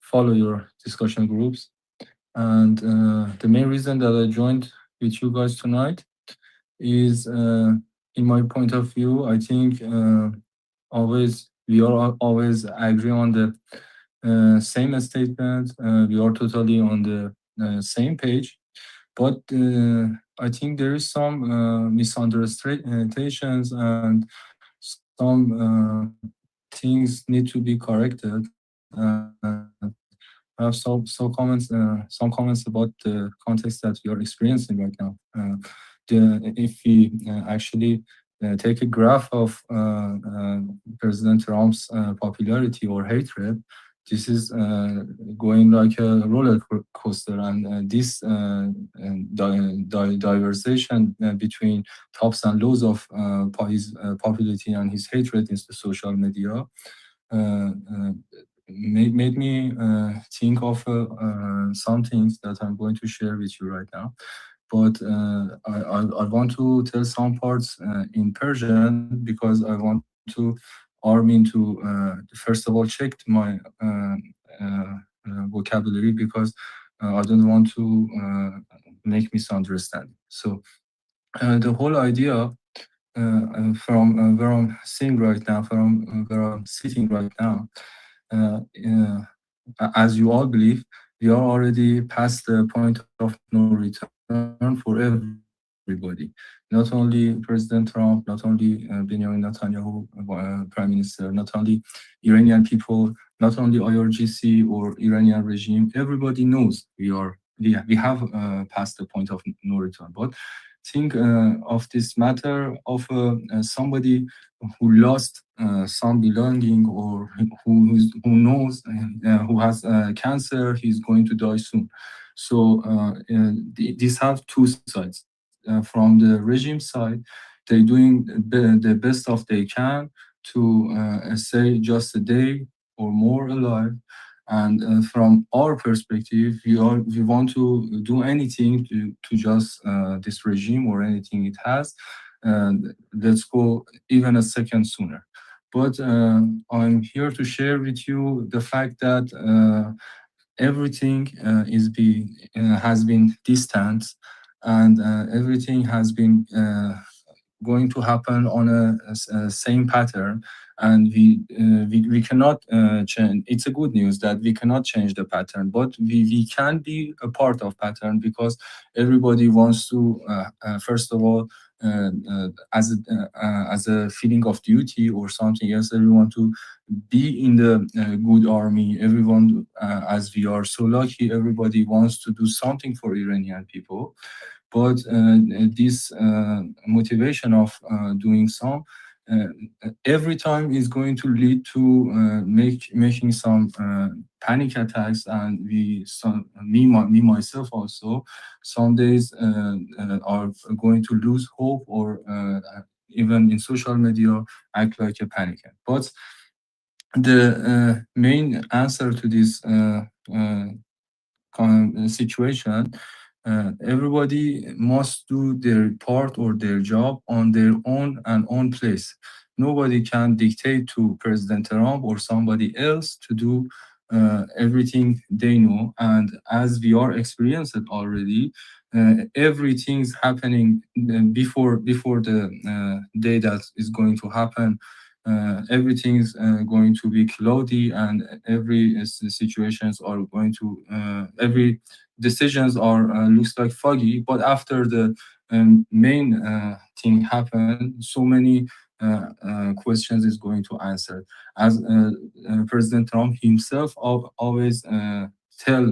Speaker 11: follow your discussion groups. And the main reason that I joined with you guys tonight is, in my point of view, I think we are always agree on the same statement. We are totally on the same page, but I think there is some misunderstandings and some things need to be corrected. I have some comments about the context that we are experiencing right now. If we actually take a graph of President Trump's popularity or hatred, this is going like a roller coaster, and this diversion between tops and lows of his popularity and his hatred in the social media made me think of some things that I'm going to share with you right now. But I want to tell some parts in Persian because I want to Armin to first of all check my vocabulary because I don't want to make misunderstanding. So the whole idea from where I'm sitting right now, from where I'm sitting right now, as you all believe, we are already past the point of no return for everybody. Not only President Trump, not only Benjamin Netanyahu, Prime Minister, not only Iranian people, not only IRGC or Iranian regime. Everybody knows we have passed the point of no return. But think of this matter of somebody who lost some belonging, or who knows who has cancer, he's going to die soon. So these have two sides. From the regime side, they're doing the best of they can to say just a day or more alive. And from our perspective, we want to do anything to just this regime or anything it has. Let's go even a second sooner. But I'm here to share with you the fact that everything has been distant, and everything has been going to happen on a same pattern, and we cannot change. It's a good news that we cannot change the pattern, but we can be a part of pattern, because everybody wants to first of all, as a feeling of duty or something else, everyone to be in the good army. Everyone, as we are so lucky, everybody wants to do something for Iranian people. But this motivation of doing some every time is going to lead to making some panic attacks, and me myself also some days are going to lose hope, or even in social media act like a panic. But the main answer to this situation, everybody must do their part or their job on their own place. Nobody can dictate to President Trump or somebody else to do everything they know. And as we are experienced already, everything's happening before the day that is going to happen. Everything's going to be cloudy, and every situations are going to every decisions are looks like foggy. But after the main thing happened, so many questions is going to answer. As President Trump himself always tell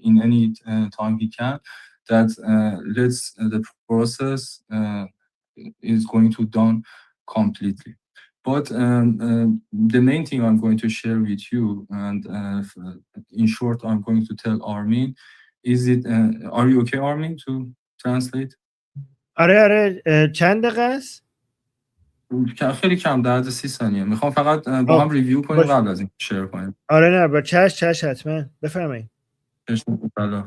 Speaker 11: in any time he can, that let's the process is going to done completely. But the main thing I'm going to share with you, and in short, I'm going to tell Armin, is it, are you okay, Armin, to translate?
Speaker 1: آره چند دقیقه است؟
Speaker 11: خیلی کم، 10 30 ثانیه. میخوام فقط با هم ریویو کنیم قبل از این شیر کنیم.
Speaker 1: آره نه با چش حتما بفرمایید.
Speaker 11: بله.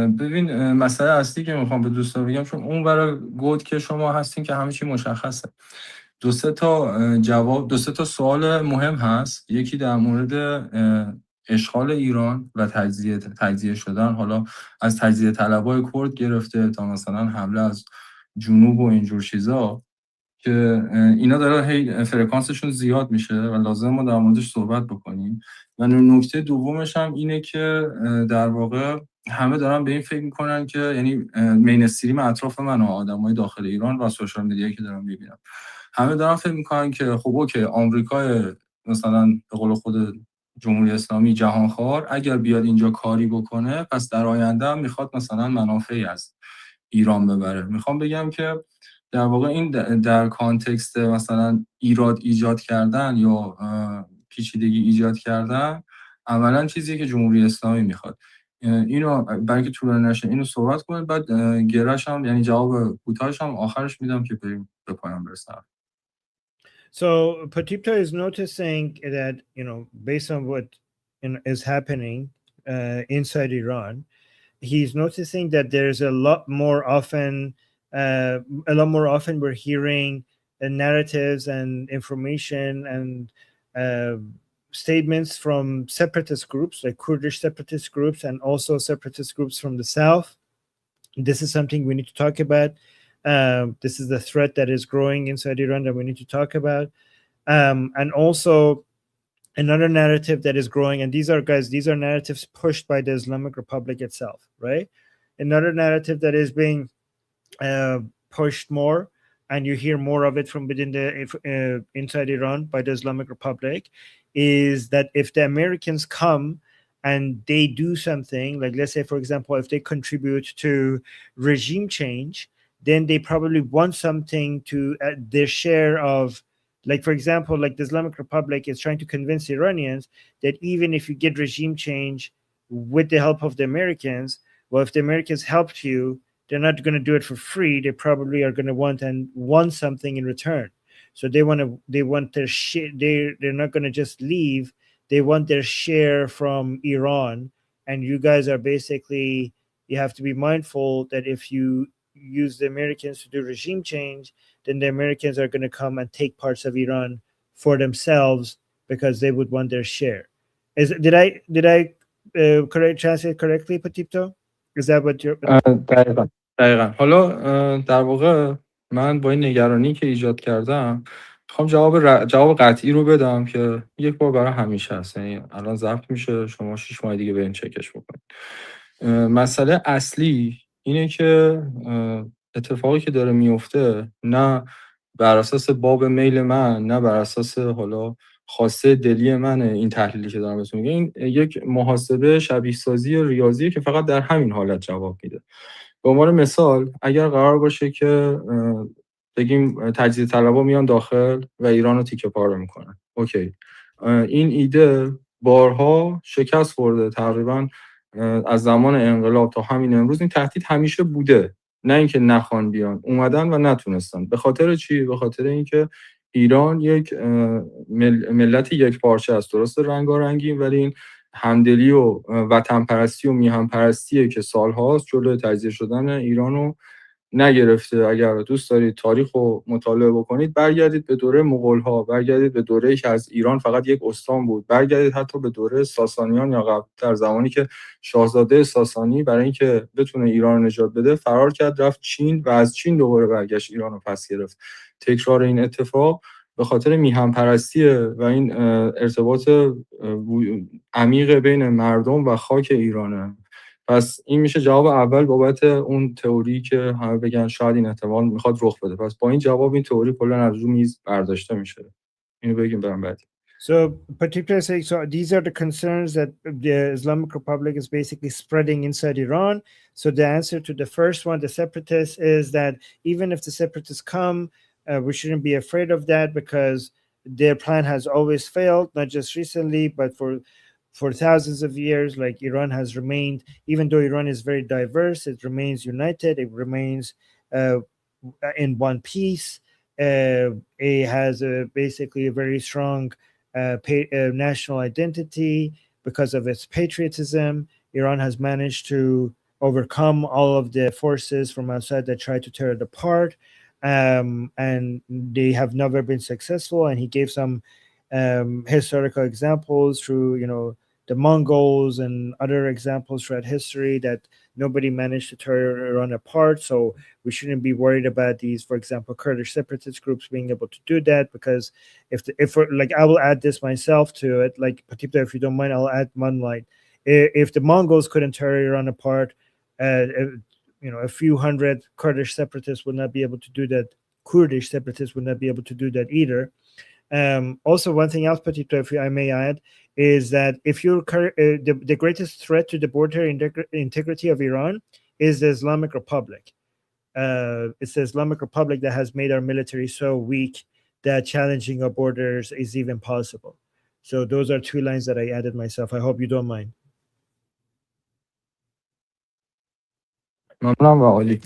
Speaker 11: ببین مسئله اصلی که میخوام به دوستان بگم، چون اون برای گود که شما هستین که همه چی مشخصه. دو سه تا سوال مهم هست. یکی در مورد اشغال ایران و تجزیه شدن، حالا از تجزیه طلبای کرد گرفته تا مثلا حمله از جنوب و اینجور چیزا، که اینا داره هی فرکانسشون زیاد میشه و لازم ما در موردش صحبت بکنیم. و نکته دومش هم اینه که در واقع همه دارن به این فکر میکنن که، یعنی مین استریم اطراف من و آدمای داخل ایران و سوشال مدیا که دارن میبینم، همه دارن فکر میکنن که خب اوکی، آمریکا مثلا به قول خود جمهوری اسلامی جهانخوار اگر بیاد اینجا کاری بکنه، پس در آینده هم میخواد مثلا منافعی از ایران ببره. میخوام بگم که در واقع این در کانتکست مثلا ایجاد کردن یا پیچیدگی ایجاد کردن، عملا چیزیه که جمهوری اسلامی میخواد. اینو برای که طولانی نشه اینو صحبت کنیم، بعد گرش هم، یعنی جواب کوتاهش هم آخرش میدم که بریم به پایان برسیم.
Speaker 1: So Patipta is noticing that, based on what is happening inside Iran, he's noticing that there's a lot more often we're hearing narratives and information and statements from separatist groups, like Kurdish separatist groups, and also separatist groups from the south. This is something we need to talk about. This is the threat that is growing inside Iran that we need to talk about. And also another narrative that is growing, and these are narratives pushed by the Islamic Republic itself, right? Another narrative that is being pushed more, and you hear more of it from within the inside Iran by the Islamic Republic, is that if the Americans come and they do something, like let's say, for example, if they contribute to regime change, then they probably want something to their share of. Like, for example, like the Islamic Republic is trying to convince Iranians that even if you get regime change with the help of the Americans, well, if the Americans helped you, they're not going to do it for free. They probably are going to want something in return. So they want their share. They're not going to just leave. They want their share from Iran. And you guys are basically, you have to be mindful that if you use the Americans to do regime change, then the Americans are going to come and take parts of Iran for themselves because they would want their share. Did I translate correctly, Patipto? Is that what you're?
Speaker 11: دقیقا دقیقا. حالا در واقع من با این نگرانی که ایجاد کردم میخوام جواب قطعی رو بدم که یک بار برای همیشه هست. یعنی الان ضبط میشه، شما 6 ماه دیگه برین چکش بکنید. مسئله اصلی اینه که اتفاقی که داره میفته نه بر اساس باب میل من، نه بر اساس حالا خواسته دلی منه. این تحلیلی که دارم بهتون میگم، این یک محاسبه شبیه سازی ریاضیه که فقط در همین حالت جواب میده. به عنوان مثال اگر قرار باشه که بگیم تجزیه طلبها میان داخل و ایران رو تیکه پاره میکنن، اوکی، این ایده بارها شکست خورده. تقریبا از زمان انقلاب تا همین امروز این تهدید همیشه بوده، نه اینکه نخوان بیان، اومدن و نتونستن. به خاطر چی؟ به خاطر اینکه ایران یک ملت یک پارچه است، درست رنگارنگی، ولی این همدلی و وطن پرستی و میهن پرستیه که سالهاست جلوی تجزیه شدن ایرانو نگرفته. اگر دوست دارید تاریخ رو مطالعه بکنید، برگردید به دوره مغول‌ها، برگردید به دوره‌ای که از ایران فقط یک استان بود، برگردید حتی به دوره ساسانیان یا قبل، در زمانی که شاهزاده ساسانی برای اینکه بتونه ایران رو نجات بده فرار کرد رفت چین و از چین دوباره برگشت ایران رو پس گرفت. تکرار این اتفاق به خاطر میهن پرستیه و این ارتباط عمیق بین مردم و خاک ایرانه. پس این میشه جواب اول بابت اون تئوری که همه بگن شاید این احتمال میخواد رخ بده. پس با این جواب این تئوری کلا از رو میز برداشته میشه. اینو بگیم برام بعد.
Speaker 1: So, particularly saying, so these are the concerns that the Islamic Republic is basically spreading inside Iran. So the answer to the first one, the separatists, is that even if the separatists come, we shouldn't be afraid of that because their plan has always failed, not just recently, but for thousands of years. Like Iran has remained, even though Iran is very diverse, it remains united. It remains in one piece. It has basically a very strong national identity because of its patriotism. Iran has managed to overcome all of the forces from outside that try to tear it apart, and they have never been successful. And he gave some historical examples through, the Mongols and other examples throughout history that nobody managed to tear Iran apart. So we shouldn't be worried about these, for example, Kurdish separatist groups being able to do that, because if like, I will add this myself to it, like, particularly if you don't mind, I'll add one line. If the Mongols couldn't tear Iran apart, a few hundred Kurdish separatists would not be able to do that. Kurdish separatists would not be able to do that either. Also, one thing else, particularly, if I may add, is that if you're the greatest threat to the border integrity of Iran is the Islamic Republic. It's the Islamic Republic that has made our military so weak that challenging our borders is even possible. So those are two lines that I added myself. I hope you don't mind.
Speaker 11: ممنونم و عالی.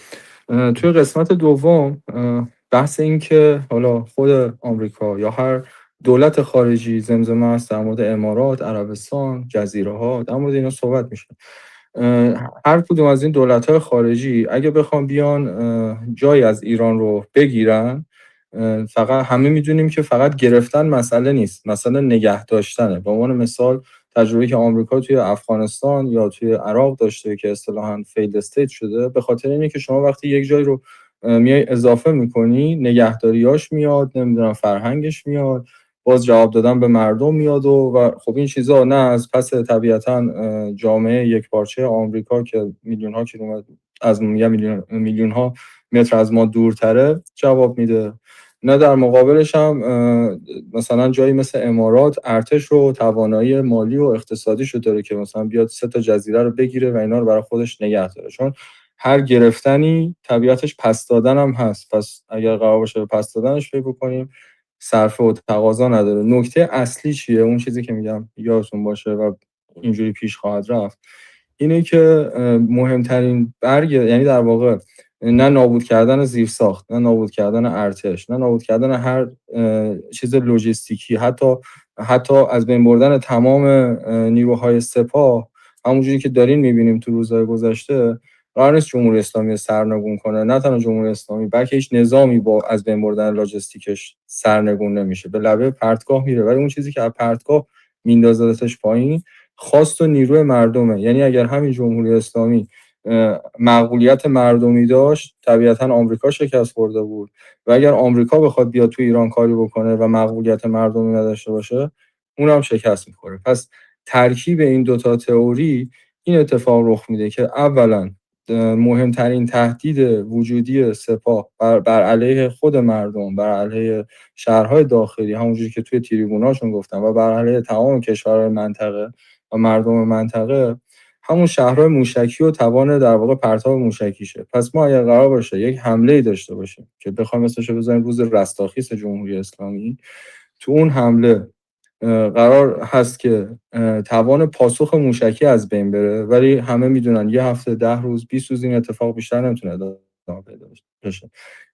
Speaker 11: توی قسمت دوم بحث این که حالا خود آمریکا یا هر دولت خارجی زمزمه است در مورد امارات، عربستان، جزیره ها، در مورد اینا صحبت میشه. هر کدوم از این دولت‌های خارجی اگه بخوام بیان جای از ایران رو بگیرن، فقط همه میدونیم که فقط گرفتن مسئله نیست، مسئله نگه داشتنه. به عنوان مثال تجربه که آمریکا توی افغانستان یا توی عراق داشته که اصطلاحاً فیلد استیت شده، به خاطر اینه که شما وقتی یک جای رو میای اضافه میکنی، نگهداریاش میاد، نمیدونم فرهنگش میاد، باز جواب دادن به مردم میاد و خب این چیزا نه از پس طبیعتا جامعه یکپارچه آمریکا که میلیون ها کیلومتر از میلیون ها متر از ما دورتره جواب میده، نه در مقابلش هم مثلا جایی مثل امارات ارتش رو توانایی مالی و اقتصادیشو داره که مثلا بیاد 3 تا جزیره رو بگیره و اینا رو برای خودش نگه داره، چون هر گرفتنی طبیعتش پس دادن هم هست. پس اگر قرار باشه به پس دادنش فکر بکنیم صرفه و تقاضا نداره. نکته اصلی چیه؟ اون چیزی که میگم یادتون باشه و اینجوری پیش خواهد رفت اینه که مهمترین یعنی در واقع نه نابود کردن زیرساخت، نه نابود کردن ارتش، نه نابود کردن هر چیز لوجستیکی، حتی از بین بردن تمام نیروهای سپاه، همونجوری که دارین میبینیم تو روزهای گذشته، قرار نیست جمهوری اسلامی سرنگون کنه. نه تنها جمهوری اسلامی بلکه هیچ نظامی با از بین بردن لاجستیکش سرنگون نمیشه، به لبه پرتگاه میره، ولی اون چیزی که از پرتگاه میندازتش پایین خواست و نیروی مردمه. یعنی اگر همین جمهوری اسلامی مقبولیت مردمی داشت طبیعتا آمریکا شکست خورده بود و اگر آمریکا بخواد بیاد تو ایران کاری بکنه و مقبولیت مردمی نداشته باشه اونم شکست میخوره. پس ترکیب این دوتا تئوری این اتفاق رخ میده که اولا مهمترین تهدید وجودی سپاه بر علیه خود مردم، بر علیه شهرهای داخلی، همونجوری که توی تریبوناشون گفتم، و بر علیه تمام کشورهای منطقه و مردم منطقه، همون شهرهای موشکی و توان در واقع پرتاب موشکیشه. پس ما اگر قرار باشه یک حمله داشته باشیم که بخوایم مثلشو بزنیم روز رستاخیز جمهوری اسلامی، تو اون حمله قرار هست که توان پاسخ موشکی از بین بره، ولی همه میدونن یه هفته 10 روز 20 روز این اتفاق بیشتر نمیتونه ادامه پیدا بشه.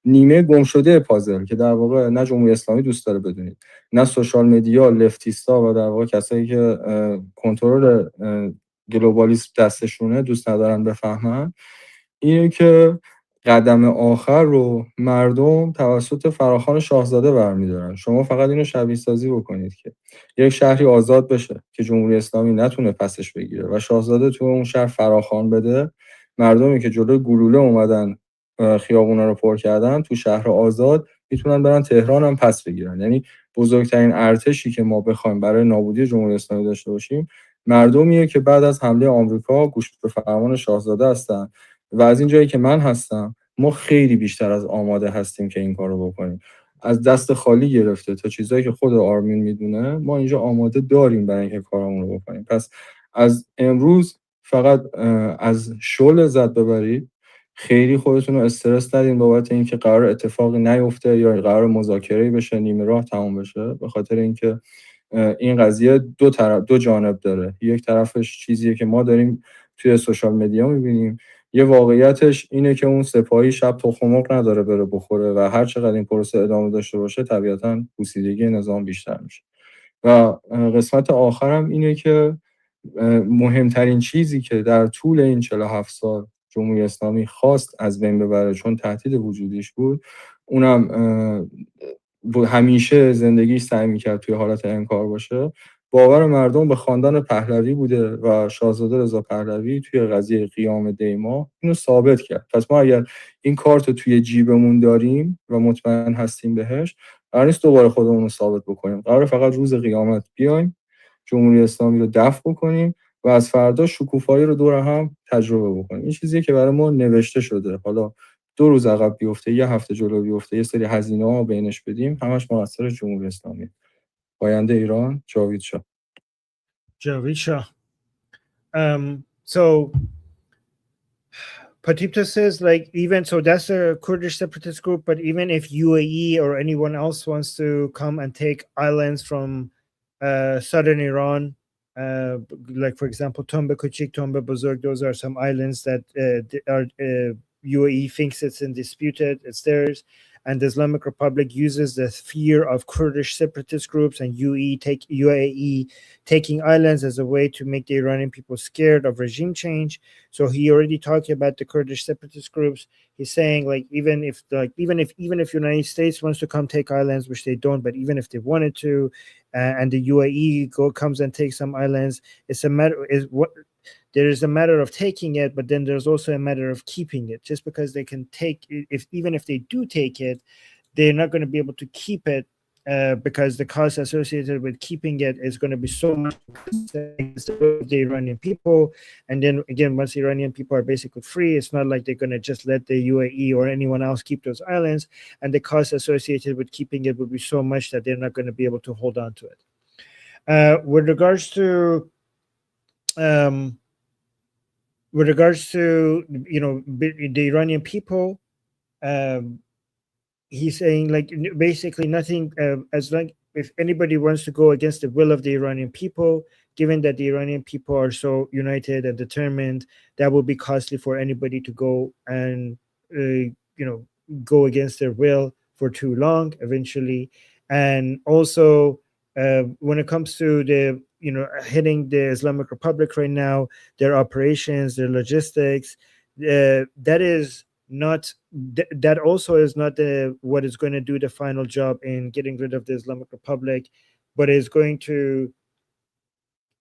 Speaker 11: نیمه گم شده پازل که در واقع نه جمهوری اسلامی دوست داره بدونید، نه سوشال مدیا، لفتیستا و در واقع کسایی که کنترل گلوبالیسم دستشونه دوست ندارن بفهمن، اینه که قدم آخر رو مردم توسط فراخوان شاهزاده برمیدارن. شما فقط اینو شبیه سازی بکنید که یک شهری آزاد بشه که جمهوری اسلامی نتونه پسش بگیره و شاهزاده تو اون شهر فراخوان بده، مردمی که جلوی گلوله اومدن خیابونا رو پر کردن تو شهر آزاد میتونن برن تهران هم پس بگیرن. یعنی بزرگترین ارتشی که ما بخوایم برای نابودی جمهوری اسلامی داشته باشیم مردمیه که بعد از حمله آمریکا گوش به فرمان شاهزاده هستن و از این جایی که من هستم ما خیلی بیشتر از آماده هستیم که این کارو بکنیم. از دست خالی گرفته تا چیزایی که خود آرمین میدونه ما اینجا آماده داریم برای اینکه کارمون رو بکنیم. پس از امروز فقط از شو لذت ببرید، خیلی خودتون رو استرس ندین بابت اینکه قرار اتفاقی نیفته یا قرار مذاکره بشه نیمه راه تموم بشه، به خاطر اینکه این قضیه دو جانب داره. یک طرفش چیزیه که ما داریم توی سوشال مدیا میبینیم، یه واقعیتش اینه که اون سپاهی شب تخم مرغ نداره بره بخوره و هر چقدر این پروسه ادامه داشته باشه طبیعتاً پوسیدگی نظام بیشتر میشه. و قسمت آخرم اینه که مهمترین چیزی که در طول این 47 سال جمهوری اسلامی خواست از بین ببره چون تهدید وجودیش بود، اونم همیشه زندگیش سعی میکرد توی حالت انکار باشه، باور مردم به خاندان پهلوی بوده و شاهزاده رضا پهلوی توی قضیه قیام دیما اینو ثابت کرد. پس ما اگر این کارت توی جیبمون داریم و مطمئن هستیم بهش، قرار نیست دوباره خودمون رو ثابت بکنیم، قرار فقط روز قیامت بیایم جمهوری اسلامی رو دفع بکنیم و از فردا شکوفایی رو دور هم تجربه بکنیم. این چیزیه که برای ما نوشته شده. حالا 2 روز عقب بیفته، یه هفته جلو بیفته، یه سری هزینه‌ها بینش بدیم، همش مقصر جمهوری اسلامی. پاینده ایران، جاوید شاه.
Speaker 1: Javid Shah. So Patipta says, like, even so, that's a Kurdish separatist group, but even if UAE or anyone else wants to come and take islands from southern Iran, like, for example, Tombe Kuchik, Tombe Buzurg, those are some islands that are UAE thinks it's undisputed, it's theirs. And the Islamic Republic uses the fear of Kurdish separatist groups and UAE taking islands as a way to make the Iranian people scared of regime change. So he already talked about the Kurdish separatist groups. He's saying, like, even if United States wants to come take islands, which they don't, but even if they wanted to, and the UAE comes and takes some islands, there is a matter of taking it, but then there's also a matter of keeping it. Just because they can take, even if they do take it, they're not going to be able to keep it because the cost associated with keeping it is going to be so much against the will of the Iranian people. And then again, once the Iranian people are basically free, it's not like they're going to just let the UAE or anyone else keep those islands. And the cost associated with keeping it would be so much that they're not going to be able to hold on to it. With regards to um, the Iranian people, um, he's saying like basically nothing, as long if anybody wants to go against the will of the Iranian people, given that the Iranian people are so united and determined, that will be costly for anybody to go and go against their will for too long eventually. And also, when it comes to the hitting the Islamic Republic right now, their operations, their logistics, that is not that also is not what is going to do the final job in getting rid of the Islamic Republic, but is going to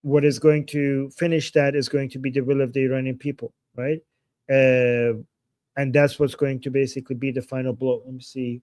Speaker 1: what is going to finish that is going to be the will of the Iranian people, right? Uh, and that's what's going to basically be the final blow. Let me see.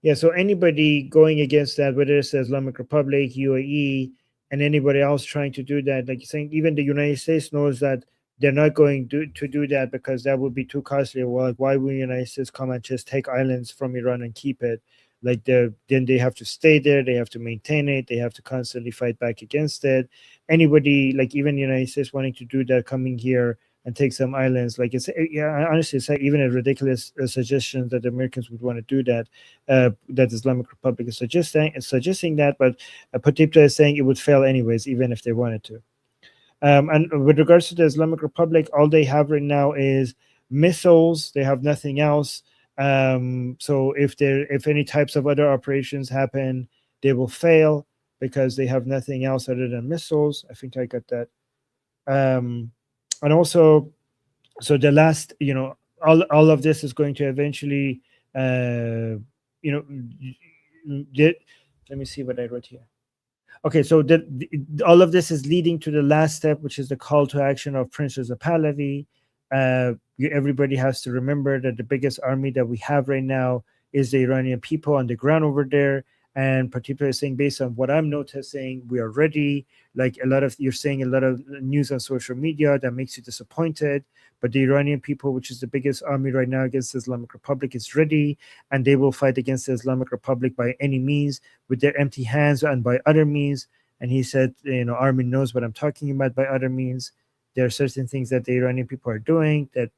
Speaker 1: Yeah, so anybody going against that, whether it's the Islamic Republic, UAE, and anybody else trying to do that, like you're saying, even the United States knows that they're not going to do that because that would be too costly. Well, why would the United States come and just take islands from Iran and keep it? Like then they have to stay there, they have to maintain it, they have to constantly fight back against it. Anybody, like even the United States wanting to do that, coming here and take some islands, like yeah, honestly, it's like even a ridiculous suggestion that the Americans would want to do that. That Islamic Republic is suggesting that, but Potipta is saying it would fail anyways, even if they wanted to. And with regards to the Islamic Republic, all they have right now is missiles. They have nothing else. So if any types of other operations happen, they will fail because they have nothing else other than missiles. I think I got that. And also, so the last, all of this is going to eventually, you know, let me see what I wrote here. Okay, so all of this is leading to the last step, which is the call to action of Prince Reza Pahlavi. Everybody has to remember that the biggest army that we have right now is the Iranian people on the ground over there. And particularly saying, based on what I'm noticing, we are ready. Like you're saying a lot of news on social media that makes you disappointed. But the Iranian people, which is the biggest army right now against the Islamic Republic, is ready, and they will fight against the Islamic Republic by any means, with their empty hands and by other means. And he said, Armin knows what I'm talking about by other means. There are certain things that the Iranian people are doing that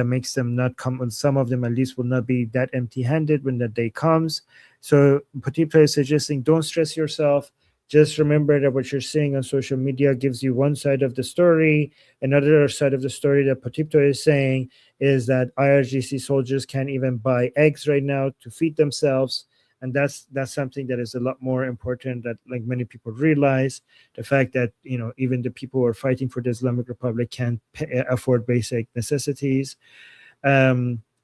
Speaker 1: makes them not come, some of them at least will not be that empty-handed when that day comes. So Potipta is suggesting, don't stress yourself. Just remember that what you're seeing on social media gives you one side of the story. Another side of the story that Potipta is saying is that IRGC soldiers can't even buy eggs right now to feed themselves. And that's something that is a lot more important that like many people realize. The fact that even the people who are fighting for the Islamic Republic can't afford basic necessities.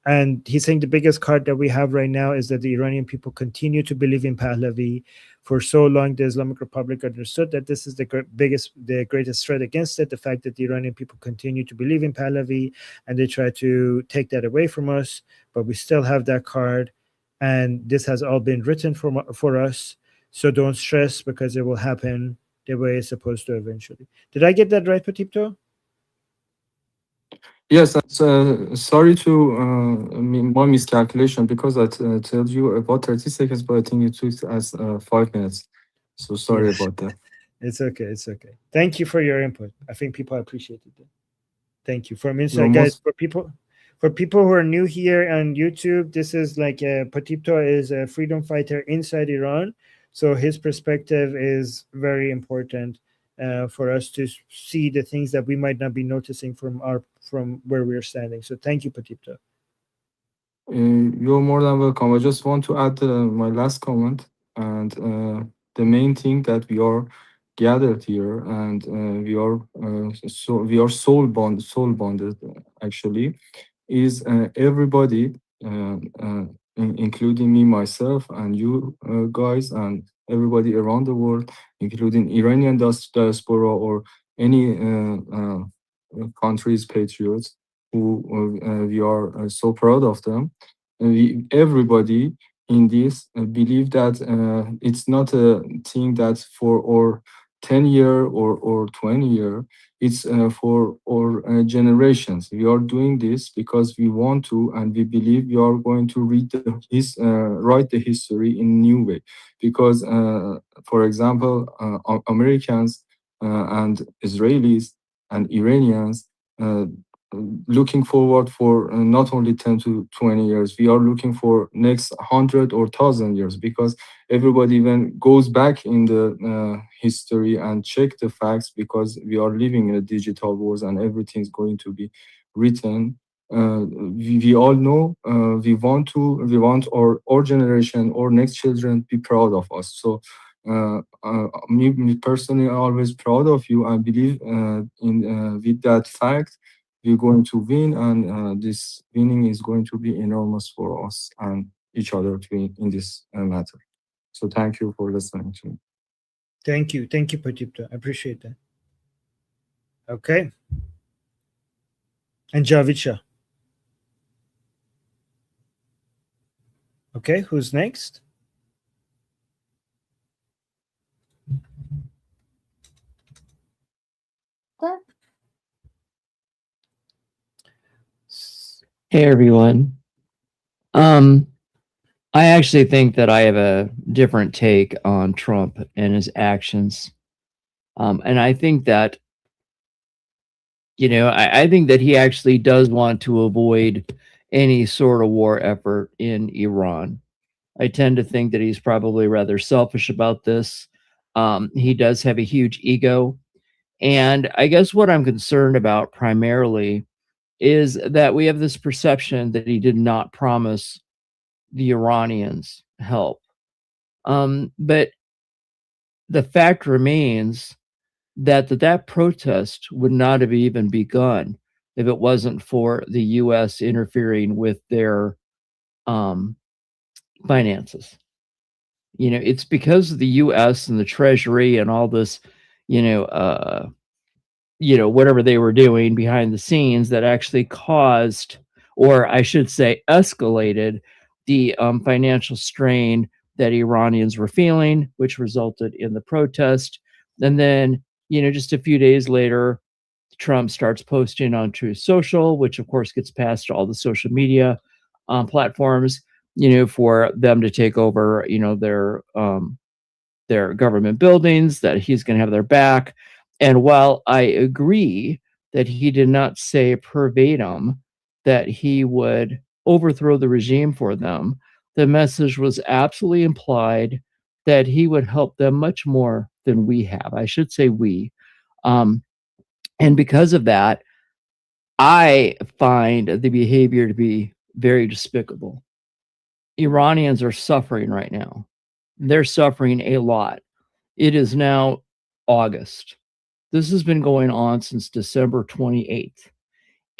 Speaker 1: And he's saying the biggest card that we have right now is that the Iranian people continue to believe in Pahlavi. For so long, the Islamic Republic understood that this is the greatest threat against it, the fact that the Iranian people continue to believe in Pahlavi, and they try to take that away from us, but we still have that card, and this has all been written for us, so don't stress because it will happen the way it's supposed to eventually. Did I get that right, Potipto?
Speaker 11: Yes, sorry to my miscalculation because I told you about 30 seconds, but I think you took as 5 minutes. So sorry
Speaker 1: Yes.
Speaker 11: about that.
Speaker 1: It's okay. It's okay. Thank you for your input. I think people appreciated it. Thank you. From
Speaker 11: You're
Speaker 1: inside, guys,
Speaker 11: most
Speaker 1: for people who are new here on YouTube, this is like Potipto is a freedom fighter inside Iran. So his perspective is very important for us to see the things that we might not be noticing from where we're standing. So thank you, Potipto.
Speaker 11: You're more than welcome. I just want to add my last comment, and the main thing that we are gathered here, and we are soul bonded actually, is everybody, including me, myself, and you guys, and everybody around the world, including Iranian diaspora or any country's patriots, who we are so proud of them. And everybody in this believe that it's not a thing that for or 10-year or 20-year, it's for our generations. We are doing this because we want to, and we believe we are going to write the history in new way. Because, for example, Americans and Israelis and Iranians looking forward for not only 10 to 20 years, we are looking for next 100 or 1,000 years, because everybody then goes back in the history and check the facts, because we are living in a digital world and everything's going to be written. We all know we want our generation or next children be proud of us. So me personally, I'm always proud of you. I believe with that fact, we're going to win, and this winning is going to be enormous for us and each other in this matter. So thank you for listening to me.
Speaker 1: Thank you, Pratipta. I appreciate that. Okay, and Javicha. Okay, who's next?
Speaker 12: Hey everyone. I actually think that I have a different take on Trump and his actions. And I think that, I think that he actually does want to avoid any sort of war effort in Iran. I tend to think that he's probably rather selfish about this. He does have a huge ego. And I guess what I'm concerned about primarily is that we have this perception that he did not promise the Iranians help. But the fact remains that protest would not have even begun if it wasn't for the U.S. interfering with their finances. It's because of the U.S. and the Treasury and all this, whatever they were doing behind the scenes that actually caused, or I should say, escalated the financial strain that Iranians were feeling, which resulted in the protest. And then, just a few days later, Trump starts posting on Truth Social, which of course gets passed to all the social media platforms, for them to take over, their government buildings, that he's going to have their back. And while I agree that he did not say verbatim that he would overthrow the regime for them, the message was absolutely implied that he would help them much more than we have. I should say we. And because of that, I find the behavior to be very despicable. Iranians are suffering right now. They're suffering a lot. It is now August. This has been going on since December 28th.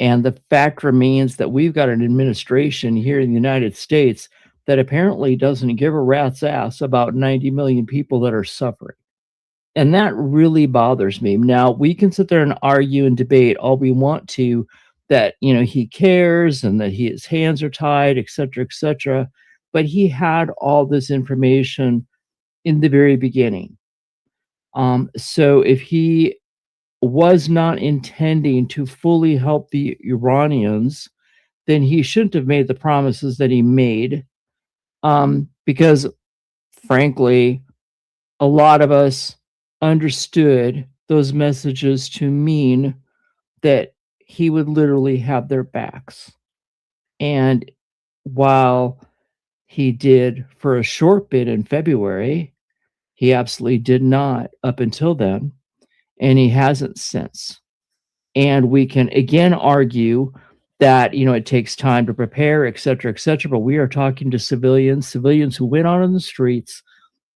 Speaker 12: And the fact remains that we've got an administration here in the United States that apparently doesn't give a rat's ass about 90 million people that are suffering. And that really bothers me. Now, we can sit there and argue and debate all we want to that, he cares and that his hands are tied, et cetera, but he had all this information in the very beginning. So if he was not intending to fully help the Iranians, then he shouldn't have made the promises that he made. Because frankly, a lot of us understood those messages to mean that he would literally have their backs. And while he did for a short bit in February, he absolutely did not up until then, and he hasn't since. And we can again argue that it takes time to prepare, et cetera, but we are talking to civilians who went out on the streets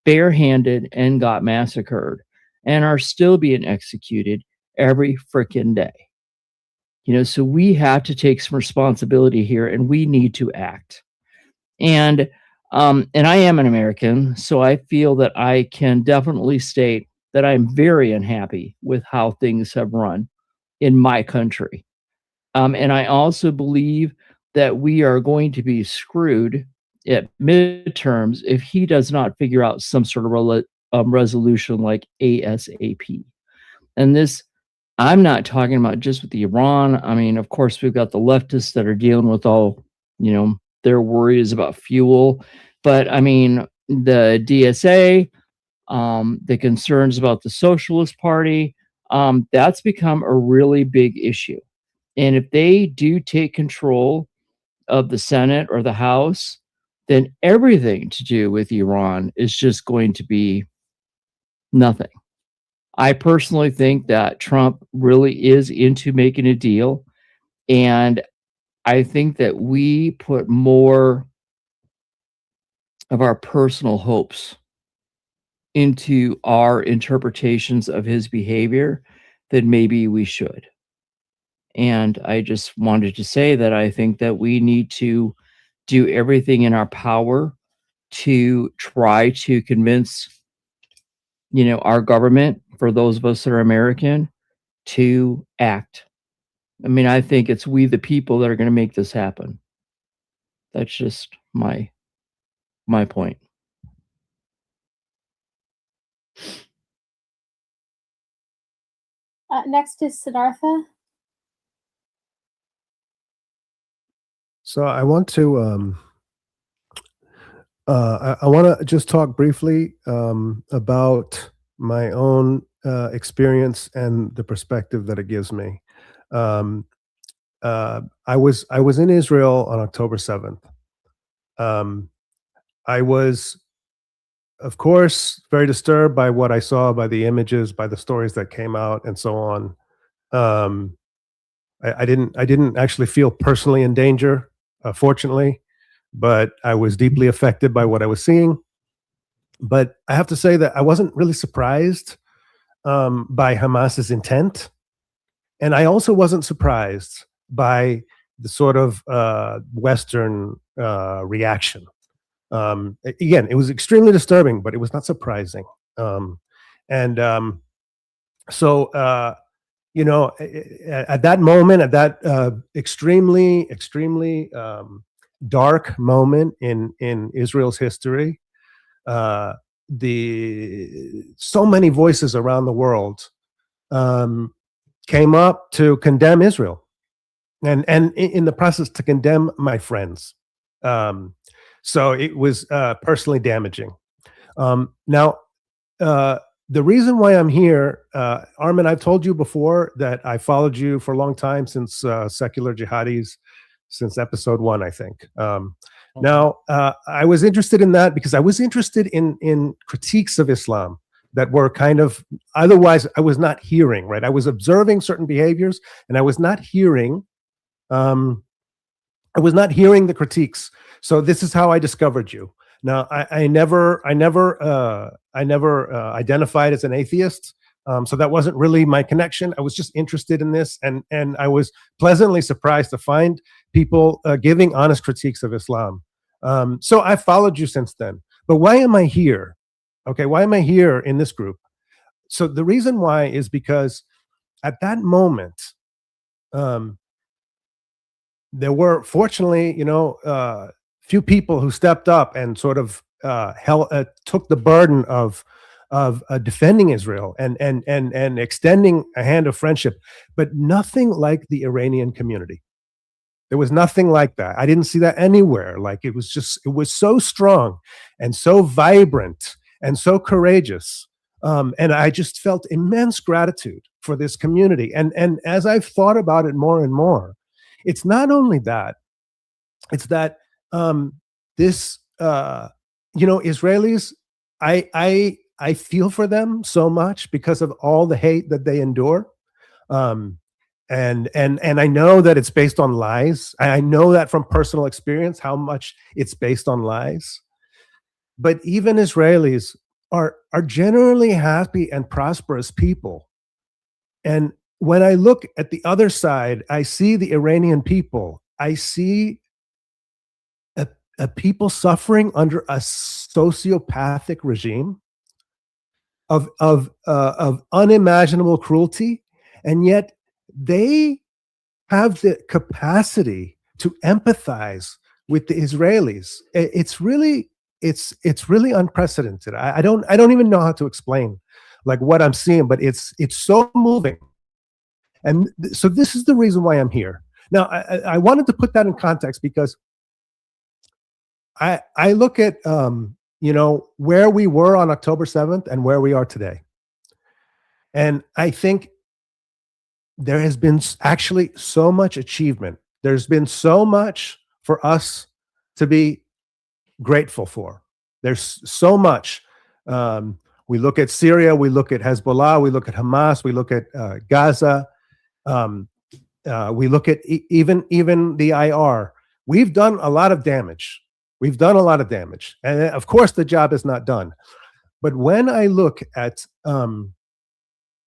Speaker 12: barehanded and got massacred and are still being executed every freaking day. So we have to take some responsibility here, and we need to act. And I am an American, so I feel that I can definitely state that I'm very unhappy with how things have run in my country. And I also believe that we are going to be screwed at midterms if he does not figure out some sort of resolution like ASAP. And this, I'm not talking about just with Iran. I mean, of course, we've got the leftists that are dealing with all, their worries about fuel. But I mean, the DSA, the concerns about the Socialist Party, that's become a really big issue. And if they do take control of the Senate or the House, then everything to do with Iran is just going to be nothing. I personally think that Trump really is into making a deal. And I think that we put more of our personal hopes into our interpretations of his behavior than maybe we should. And I just wanted to say that I think that we need to do everything in our power to try to convince, our government, for those of us that are American, to act. I mean, I think it's we the people that are going to make this happen. That's just my point.
Speaker 7: Next is Siddhartha.
Speaker 13: So I want to I want to just talk briefly about my own experience and the perspective that it gives me. I was in Israel on October 7th. I was, of course, very disturbed by what I saw, by the images, by the stories that came out, and so on. I didn't actually feel personally in danger, fortunately, but I was deeply affected by what I was seeing. But I have to say that I wasn't really surprised by Hamas's intent, and I also wasn't surprised by the sort of Western reaction. Again, it was extremely disturbing, but it was not surprising. So at that moment, at that extremely dark moment in Israel's history, so many voices around the world came up to condemn Israel, and in the process to condemn my friends. So it was personally damaging. Now, the reason why I'm here, Armin, I've told you before that I followed you for a long time, since Secular Jihadis, since episode 1, I think. Now, I was interested in that because I was interested in critiques of Islam that were kind of, otherwise I was not hearing, right? I was observing certain behaviors and I was not hearing the critiques. So this is how I discovered you. Now, I never identified as an atheist, so that wasn't really my connection. I was just interested in this, and I was pleasantly surprised to find people giving honest critiques of Islam. So I followed you since then. But why am I here? Okay, why am I here in this group? So the reason why is because at that moment, there were, fortunately, few people who stepped up and sort of took the burden of defending Israel and extending a hand of friendship, but nothing like the Iranian community. There was nothing like that. I didn't see that anywhere. Like, it was so strong and so vibrant and so courageous. And I just felt immense gratitude for this community. And as I've thought about it more and more, it's not only that, it's that Israelis, I feel for them so much because of all the hate that they endure. And I know that it's based on lies. I know that from personal experience, how much it's based on lies. But even Israelis are generally happy and prosperous people. And when I look at the other side, I see the Iranian people. I see a people suffering under a sociopathic regime of unimaginable cruelty, and yet they have the capacity to empathize with the Israelis. It's really unprecedented. I don't even know how to explain like what I'm seeing, but it's so moving. And so this is the reason why I'm here. Now, I wanted to put that in context because I look at where we were on October 7th and where we are today. And I think there has been actually so much achievement. There's been so much for us to be grateful for. There's so much. We look at Syria, we look at Hezbollah, we look at Hamas, we look at Gaza, we look at even the IR. We've done a lot of damage. And of course, the job is not done. But when I look at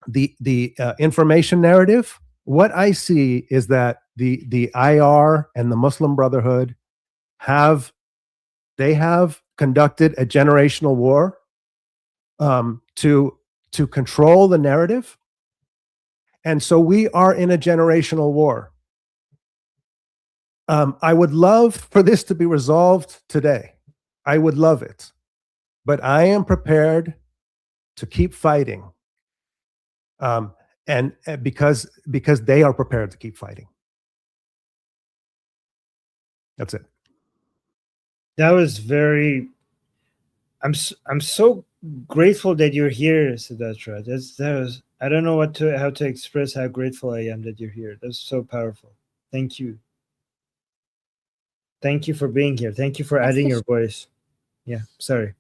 Speaker 13: the information narrative, what I see is that the IR and the Muslim Brotherhood have conducted a generational war to control the narrative, and so we are in a generational war. I would love for this to be resolved today. I would love it, but I am prepared to keep fighting, and because they are prepared to keep fighting. That's it.
Speaker 1: That was very. I'm so grateful that you're here, Siddhartha. That was. I don't know how to express how grateful I am that you're here. That's so powerful. Thank you. Thank you for being here. Thank you for adding your voice. Yeah. Sorry.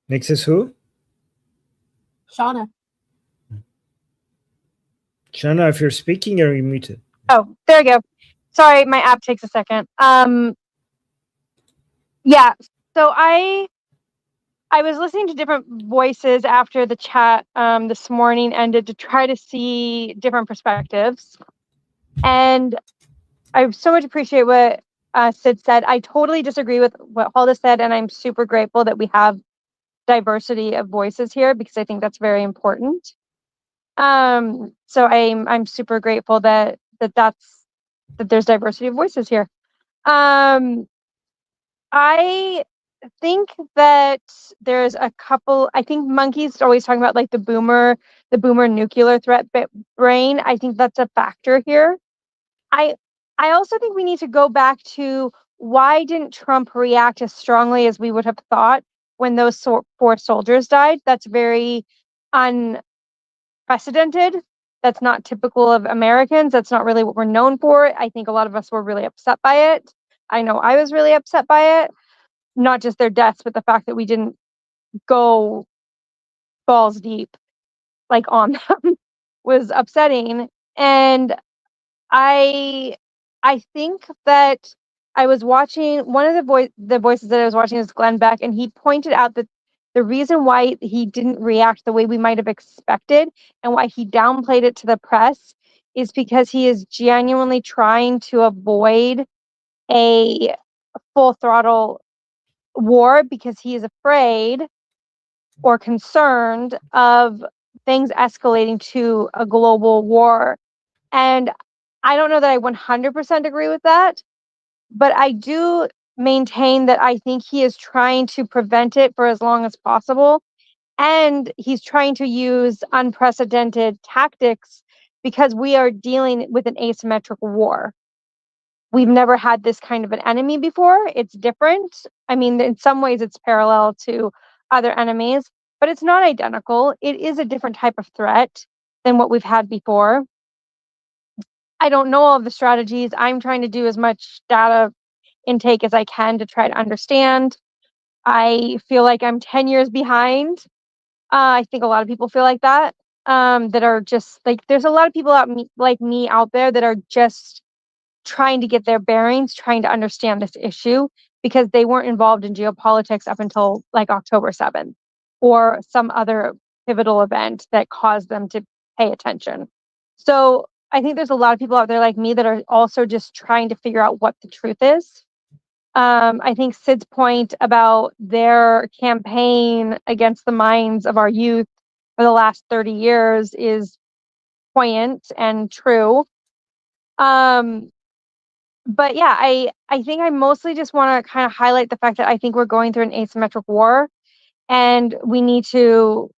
Speaker 1: Next is who?
Speaker 14: Shauna.
Speaker 1: Shauna, if you're speaking, you're muted.
Speaker 14: Oh, there we go. Sorry, my app takes a second. Yeah. So I was listening to different voices after the chat this morning ended to try to see different perspectives. And I so much appreciate what Sid said. I totally disagree with what Hulda said, and I'm super grateful that we have diversity of voices here because I think that's very important. So I'm super grateful that there's diversity of voices here. I think that there's a couple. I think Monkey's always talking about like the boomer nuclear threat brain. I think that's a factor here. I also think we need to go back to why didn't Trump react as strongly as we would have thought when those 4 soldiers died? That's very unprecedented. That's not typical of Americans. That's not really what we're known for. I think a lot of us were really upset by it. I know I was really upset by it. Not just their deaths, but the fact that we didn't go balls deep like on them was upsetting. And I think that I was watching one of the voices that I was watching is Glenn Beck, and he pointed out that the reason why he didn't react the way we might have expected and why he downplayed it to the press is because he is genuinely trying to avoid a full throttle war because he is afraid or concerned of things escalating to a global war. And I don't know that I 100% agree with that, but I do maintain that I think he is trying to prevent it for as long as possible. And he's trying to use unprecedented tactics because we are dealing with an asymmetrical war. We've never had this kind of an enemy before. It's different. I mean, in some ways it's parallel to other enemies, but it's not identical. It is a different type of threat than what we've had before. I don't know all of the strategies. I'm trying to do as much data intake as I can to try to understand. I feel like I'm 10 years behind. I think a lot of people feel like that, that are just like, there's a lot of people like me out there that are just trying to get their bearings, trying to understand this issue because they weren't involved in geopolitics up until like October 7th or some other pivotal event that caused them to pay attention. So I think there's a lot of people out there like me that are also just trying to figure out what the truth is. I think Sid's point about their campaign against the minds of our youth for the last 30 years is poignant and true. But yeah, I think I mostly just want to kind of highlight the fact that I think we're going through an asymmetric war, and we need to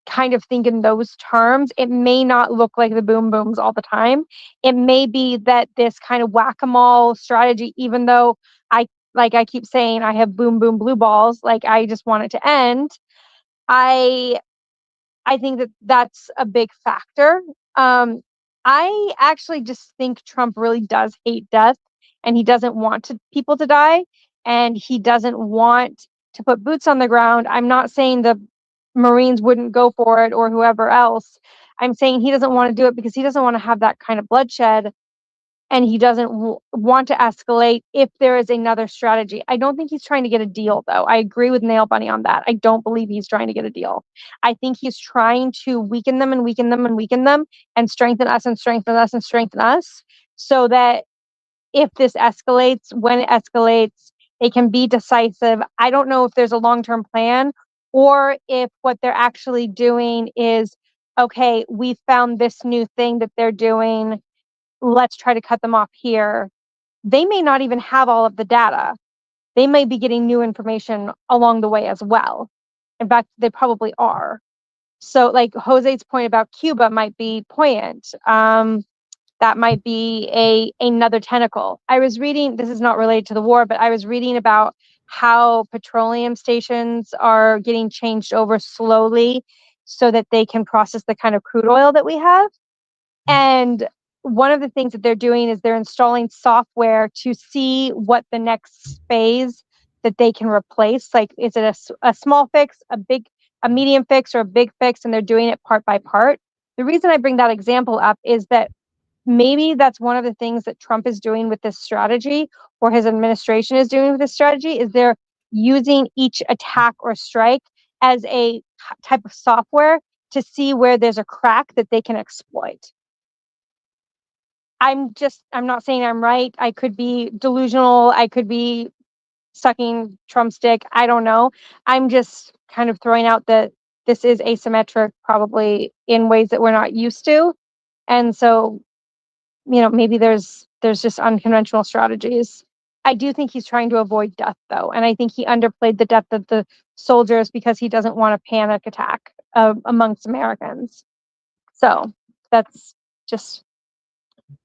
Speaker 14: kind of think in those terms. It may not look like the boom booms all the time. It may be that this kind of whack-a-mole strategy, even though I keep saying I have boom boom blue balls, like I just want it to end. I think that that's a big factor. I actually just think Trump really does hate death, and he doesn't want people to die, and he doesn't want to put boots on the ground. I'm not saying the Marines wouldn't go for it or whoever else. I'm saying he doesn't want to do it because he doesn't want to have that kind of bloodshed, and he doesn't want to escalate if there is another strategy. I don't think he's trying to get a deal, though. I agree with Nail Bunny on that. I don't believe he's trying to get a deal. I think he's trying to weaken them and weaken them and weaken them and strengthen us and strengthen us and strengthen us, so that if this escalates, when it escalates, it can be decisive. I don't know if there's a long-term plan, or if what they're actually doing is, okay, we found this new thing that they're doing, let's try to cut them off here. They may not even have all of the data. They may be getting new information along the way as well. In fact, they probably are. So, like Jose's point about Cuba might be poignant. That might be another tentacle. I was reading, this is not related to the war, but I was reading about how petroleum stations are getting changed over slowly so that they can process the kind of crude oil that we have. And one of the things that they're doing is they're installing software to see what the next phase that they can replace. Like, is it a small fix, a medium fix, or a big fix? And they're doing it part by part. The reason I bring that example up is that maybe that's one of the things that Trump is doing with this strategy, or his administration is doing with this strategy, is they're using each attack or strike as a type of software to see where there's a crack that they can exploit. I'm not saying I'm right. I could be delusional. I could be sucking Trump's dick. I don't know. I'm just kind of throwing out that this is asymmetric, probably in ways that we're not used to. And so, maybe there's just unconventional strategies. I do think he's trying to avoid death, though. And I think he underplayed the death of the soldiers because he doesn't want a panic attack amongst Americans. So that's just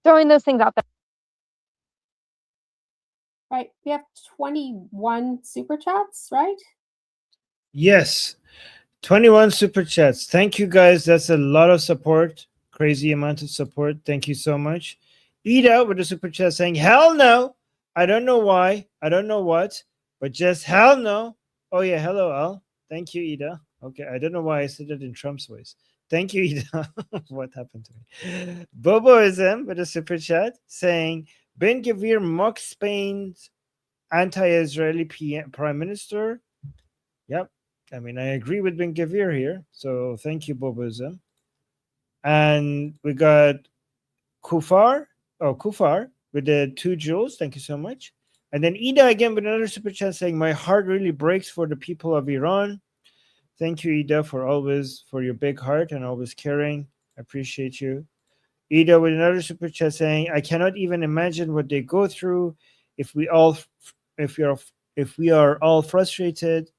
Speaker 14: throwing those things out there.
Speaker 7: Right. We have 21 super chats, right?
Speaker 1: Yes. 21 super chats. Thank you, guys. That's a lot of support. Crazy amount of support. Thank you so much. Ida with a super chat saying, hell no. I don't know why. I don't know what, but just hell no. Oh, yeah. Hello, Al. Thank you, Ida. Okay. I don't know why I said it in Trump's voice. Thank you, Ida. What happened to me? Boboism with a super chat saying, Ben Gvir mocks Spain's anti-Israeli prime minister. Yep. I mean, I agree with Ben Gvir here. So thank you, Boboism. And we got Kufar with the 2 jewels. Thank you so much. And then Ida again with another super chat saying, my heart really breaks for the people of Iran. Thank you, Ida, for your big heart and always caring. I appreciate you. Ida with another super chat saying, I cannot even imagine what they go through if we are all frustrated.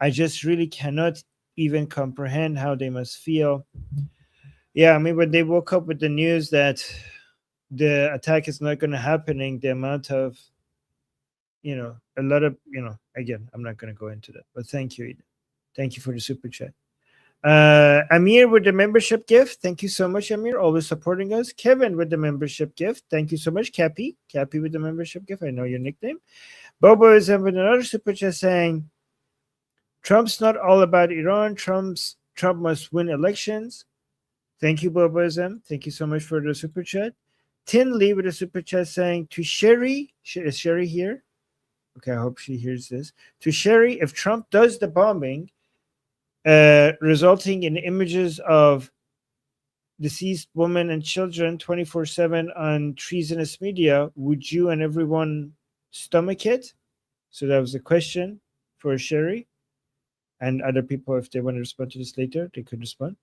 Speaker 1: I just really cannot even comprehend how they must feel. Yeah, I mean, when they woke up with the news that the attack is not going to happen, the amount of, a lot of, again, I'm not going to go into that, but thank you, Ida. Thank you for the super chat. Amir with the membership gift. Thank you so much, Amir, always supporting us. Kevin with the membership gift. Thank you so much. Cappy with the membership gift. I know your nickname. Bobo is with another super chat saying, Trump's not all about Iran. Trump must win elections. Thank you, Boboism. Thank you so much for the super chat. Tinley with a super chat saying, to Sherry, is Sherry here? Okay, I hope she hears this. To Sherry, if Trump does the bombing, resulting in images of deceased women and children 24/7 on treasonous media, would you and everyone stomach it? So that was a question for Sherry. And other people, if they want to respond to this later, they could respond.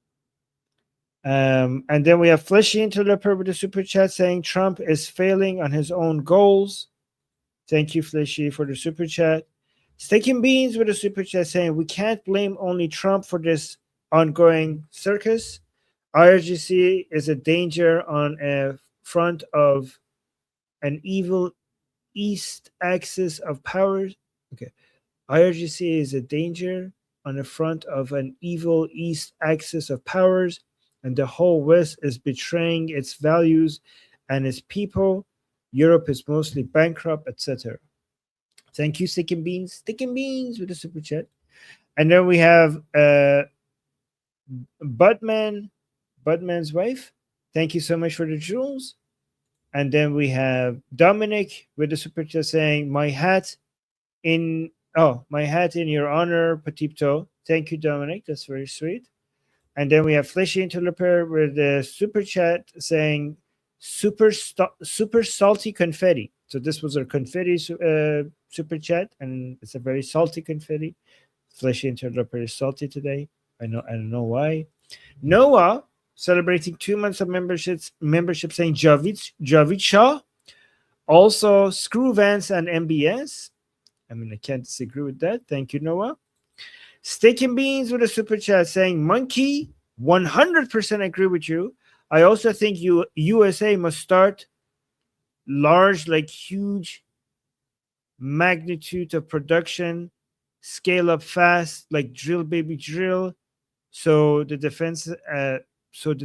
Speaker 1: And then we have Fleshy Interloper with the super chat saying Trump is failing on his own goals. Thank you, Fleshy, for the super chat. Steak and Beans with a super chat saying we can't blame only Trump for this ongoing circus. IRGC is a danger on a front of an evil east axis of powers. Okay. IRGC is a danger on the front of an evil east axis of powers, and the whole West is betraying its values and its people. Europe is mostly bankrupt, etc. Thank you, Stick and Beans. Stick and Beans with the super chat. And then we have Budman's wife. Thank you so much for the jewels. And then we have Dominic with the super chat saying, my hat in your honor, Petito. Thank you, Dominic. That's very sweet. And then we have Fleshy Interloper with the super chat saying super salty confetti. So this was our confetti super chat, and it's a very salty confetti. Fleshy Interloper is salty today. I don't know why. Noah celebrating 2 months of membership saying Javid Shah. Also Screw Vance and MBS. I mean, I can't disagree with that. Thank you, Noah. Steak and Beans with a super chat saying, Monkey, 100% agree with you. I also think USA must start large, like huge magnitude of production, scale up fast, like drill baby drill. So the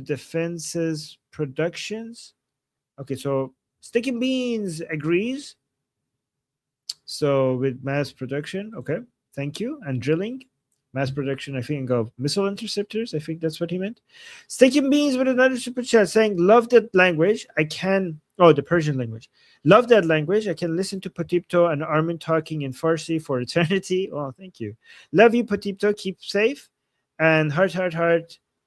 Speaker 1: defense's productions. Okay, so Steak and Beans agrees. So with mass production, okay, thank you. And drilling, mass production, I think, of missile interceptors. I think that's what he meant. Steak and Beans with another super chat saying, love that language. The Persian language. Love that language. I can listen to Potipto and Armin talking in Farsi for eternity. Oh, thank you. Love you, Potipto. Keep safe. And heart,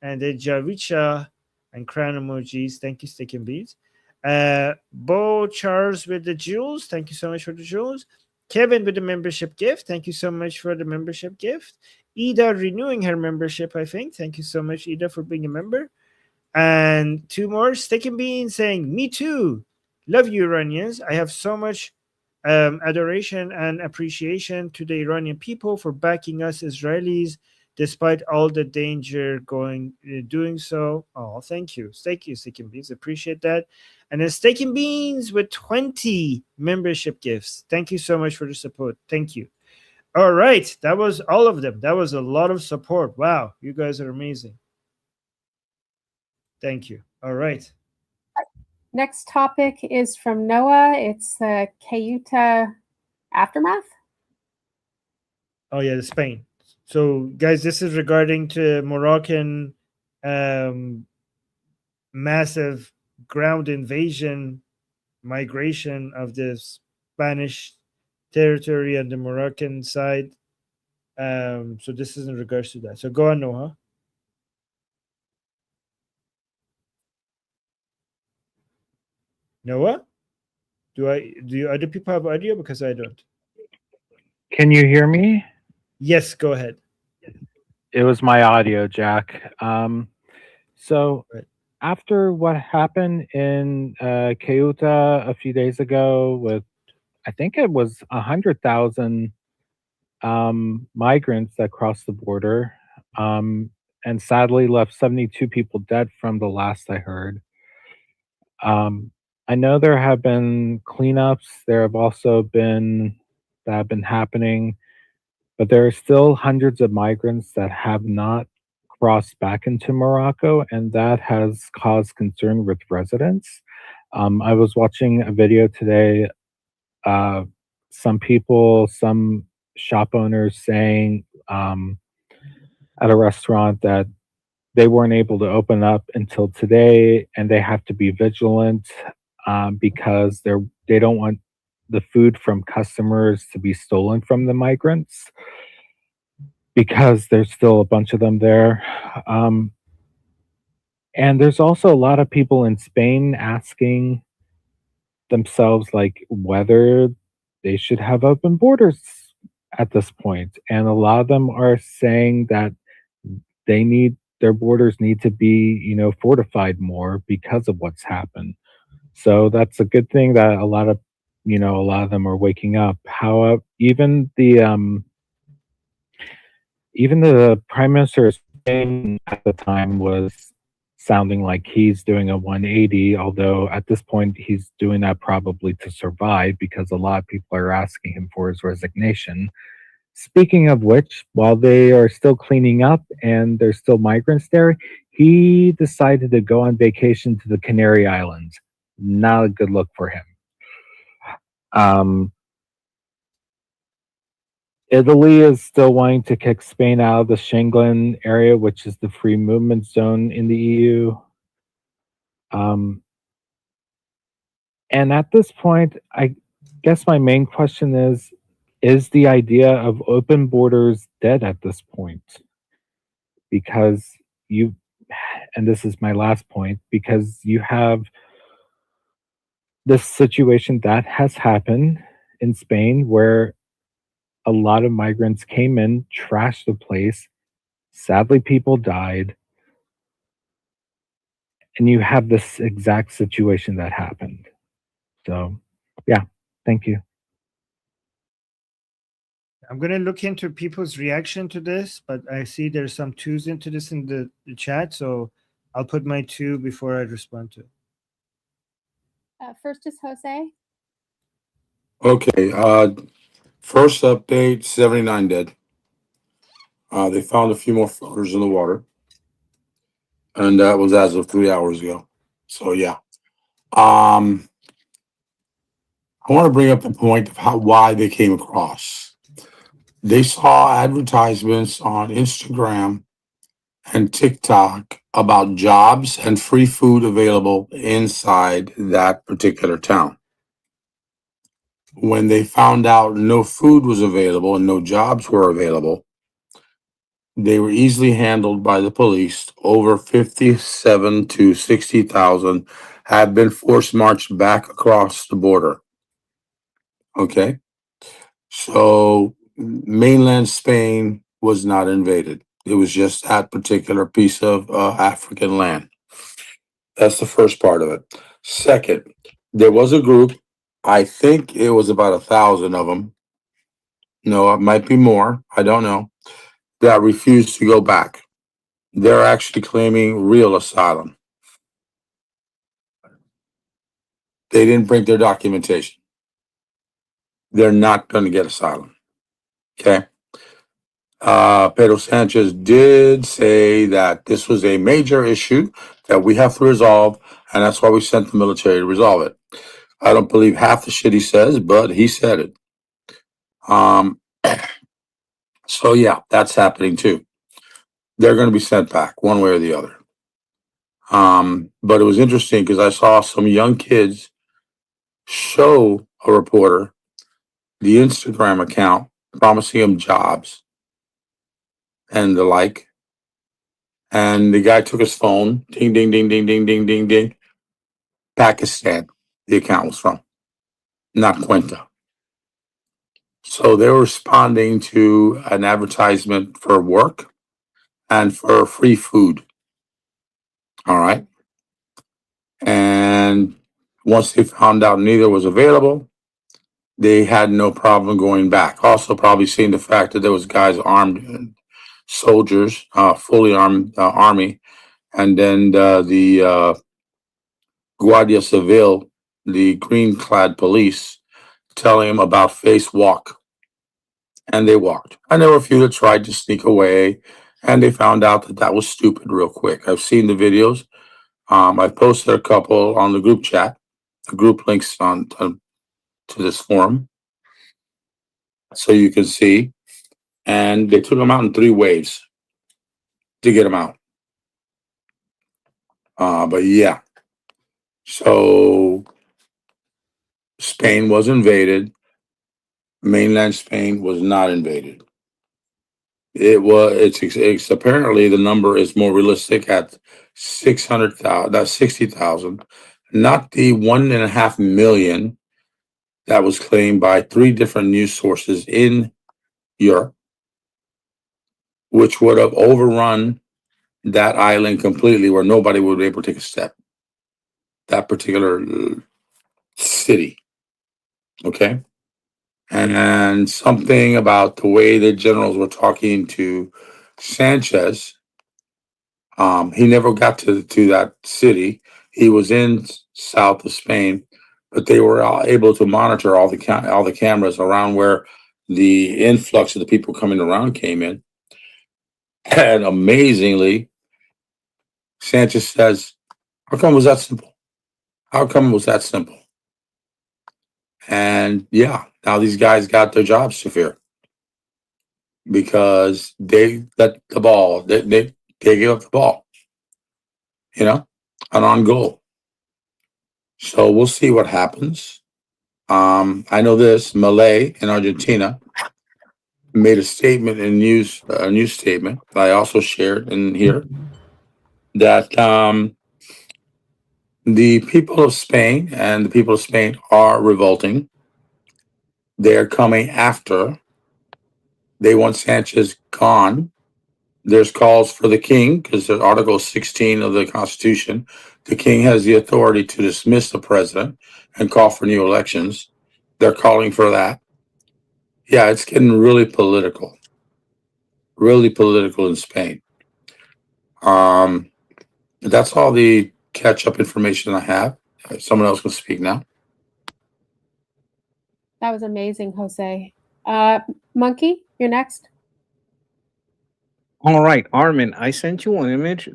Speaker 1: and the Javicha and crown emojis. Thank you, Steak and Beans. Bo Charles with the jewels. Thank you so much for the jewels. Kevin with the membership gift. Thank you so much for the membership gift. Ida renewing her membership, I think. Thank you so much, Ida, for being a member. And 2 more. Steak and Bean saying, me too. Love you, Iranians. I have so much adoration and appreciation to the Iranian people for backing us Israelis despite all the danger doing so. Oh, thank you. Steak and Beans. Appreciate that. And then Steak and Beans with 20 membership gifts. Thank you so much for the support. Thank you. All right. That was all of them. That was a lot of support. Wow. You guys are amazing. Thank you. All right.
Speaker 7: Next topic is from Noah. It's Ceuta aftermath.
Speaker 1: Oh, yeah, Spain. So, guys, this is regarding to Moroccan massive ground invasion, migration of the Spanish territory on the Moroccan side. So this is in regards to that. So go on, Noah. Noah? Do other people have audio? Because I don't.
Speaker 4: Can you hear me?
Speaker 1: Yes, go ahead.
Speaker 4: It was my audio, Jack. So
Speaker 1: Right.
Speaker 4: after what happened in Ceuta a few days ago with, I think it was 100,000 migrants that crossed the border, and sadly left 72 people dead from the last I heard. I know there have been cleanups. There have also been that have been happening, but there are still hundreds of migrants that have not crossed back into Morocco, and that has caused concern with residents. I was watching a video today. Some shop owners saying at a restaurant that they weren't able to open up until today, and they have to be vigilant because they don't want the food from customers to be stolen from the migrants, because there's still a bunch of them there. And there's also a lot of people in Spain asking themselves like whether they should have open borders at this point. And a lot of them are saying that they need their borders need to be, fortified more because of what's happened. So that's a good thing that a lot of them are waking up. How even the prime minister of Spain at the time was sounding like he's doing a 180, although at this point he's doing that probably to survive because a lot of people are asking him for his resignation. Speaking of which, while they are still cleaning up and there's still migrants there, he decided to go on vacation to the Canary Islands. Not a good look for him. Italy is still wanting to kick Spain out of the Schengen area, which is the free movement zone in the EU. And at this point, I guess my main question is the idea of open borders dead at this point? Because and this is my last point, because you have this situation that has happened in Spain where a lot of migrants came in, trashed the place. Sadly, people died. And you have this exact situation that happened. So, yeah, thank you.
Speaker 1: I'm going to look into people's reaction to this, but I see there's some twos into this in the chat, so I'll put my two before I respond to it.
Speaker 7: First is Jose.
Speaker 9: Okay. First update: 79 dead. They found a few more floaters in the water, and that was as of 3 hours ago. So yeah. I want to bring up the point of why they came across. They saw advertisements on Instagram and TikTok about jobs and free food available inside that particular town. When they found out no food was available and no jobs were available, they were easily handled by the police. Over 57 to 60,000 have been forced marched back across the border. Okay. So mainland Spain was not invaded. It was just that particular piece of African land. That's the first part of it. Second, there was a group, I think it was about 1,000 of them. No, it might be more. I don't know. That refused to go back. They're actually claiming real asylum. They didn't bring their documentation. They're not going to get asylum. Okay. Pedro Sanchez did say that this was a major issue that we have to resolve, and that's why we sent the military to resolve it. I don't believe half the shit he says, but he said it. So yeah, that's happening too. They're going to be sent back one way or the other. But it was interesting because I saw some young kids show a reporter the Instagram account promising him jobs and the like. And the guy took his phone, ding, ding, ding, ding, ding, ding, ding, ding. Pakistan, the account was from, not Cuenta. So they were responding to an advertisement for work and for free food. All right. And once they found out neither was available, they had no problem going back. Also, probably seeing the fact that there was guys armed, soldiers, fully armed army, and then the Guardia Civil, the green-clad police, telling them about face walk, and they walked. And there were a few that tried to sneak away, and they found out that that was stupid real quick. I've seen the videos. I've posted a couple on the group chat, the group links on to this forum, so you can see. And they took them out in 3 waves to get them out. But yeah, so Spain was invaded. Mainland Spain was not invaded. It's apparently the number is more realistic at 600,000, that's 60,000, not the 1.5 million that was claimed by 3 different news sources in Europe, which would have overrun that island completely where nobody would be able to take a step. That particular city. Okay. And something about the way the generals were talking to Sanchez. He never got to that city. He was in south of Spain, but they were able to monitor all the cameras around where the influx of the people coming around came in. And amazingly, Sanchez says, "How come it was that simple? How come it was that simple?" And yeah, now these guys got their jobs secure because they let the ball. They gave up the ball. You know, an on goal. So we'll see what happens. I know this Malay in Argentina made a statement in a news statement that I also shared in here that the people of Spain and the people of Spain are revolting. They're coming after. They want Sanchez gone. There's calls for the king because there's Article 16 of the Constitution. The king has the authority to dismiss the president and call for new elections. They're calling for that. Yeah, it's getting really political in Spain. That's all the catch-up information I have. Someone else can speak now.
Speaker 7: That was amazing, Jose. Monkey, you're next.
Speaker 2: All right, Armin, I sent you an image.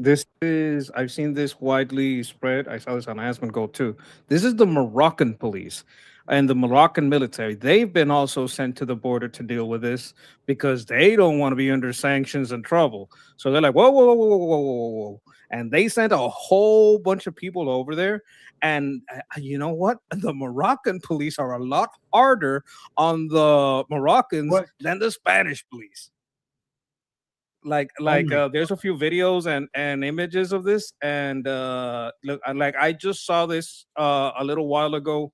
Speaker 2: I've seen this widely spread. I saw this on Aspen Go too. This is the Moroccan police and the Moroccan military. They've been also sent to the border to deal with this because they don't want to be under sanctions and trouble. So they're like, whoa, whoa, whoa, whoa, whoa, whoa, whoa. And they sent a whole bunch of people over there. And you know what? The Moroccan police are a lot harder on the Moroccans than the Spanish police. There's a few videos and images of this, and look, I just saw this a little while ago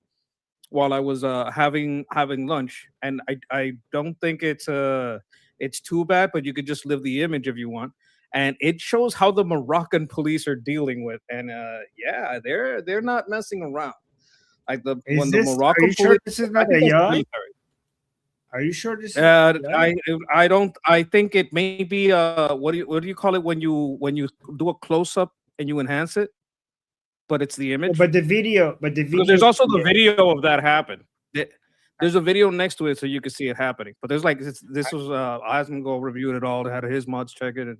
Speaker 2: while I was having lunch, and I don't think it's too bad, but you could just live the image if you want. And it shows how the Moroccan police are dealing with, and yeah, they're not messing around. Like the when the
Speaker 1: Are
Speaker 2: Moroccan
Speaker 1: you sure
Speaker 2: police,
Speaker 1: this is
Speaker 2: I
Speaker 1: not
Speaker 2: think
Speaker 1: a
Speaker 2: that's the
Speaker 1: yacht?
Speaker 2: military.
Speaker 1: Are you sure this is not a yacht?
Speaker 2: I don't. I think it may be what do you call it when you do a close up and you enhance it, but it's the image.
Speaker 1: But the video,
Speaker 2: Because there's also the video of that happen. There's a video next to it so you can see it happening. But there's this was Asmongo reviewed it all, had his mods check it, and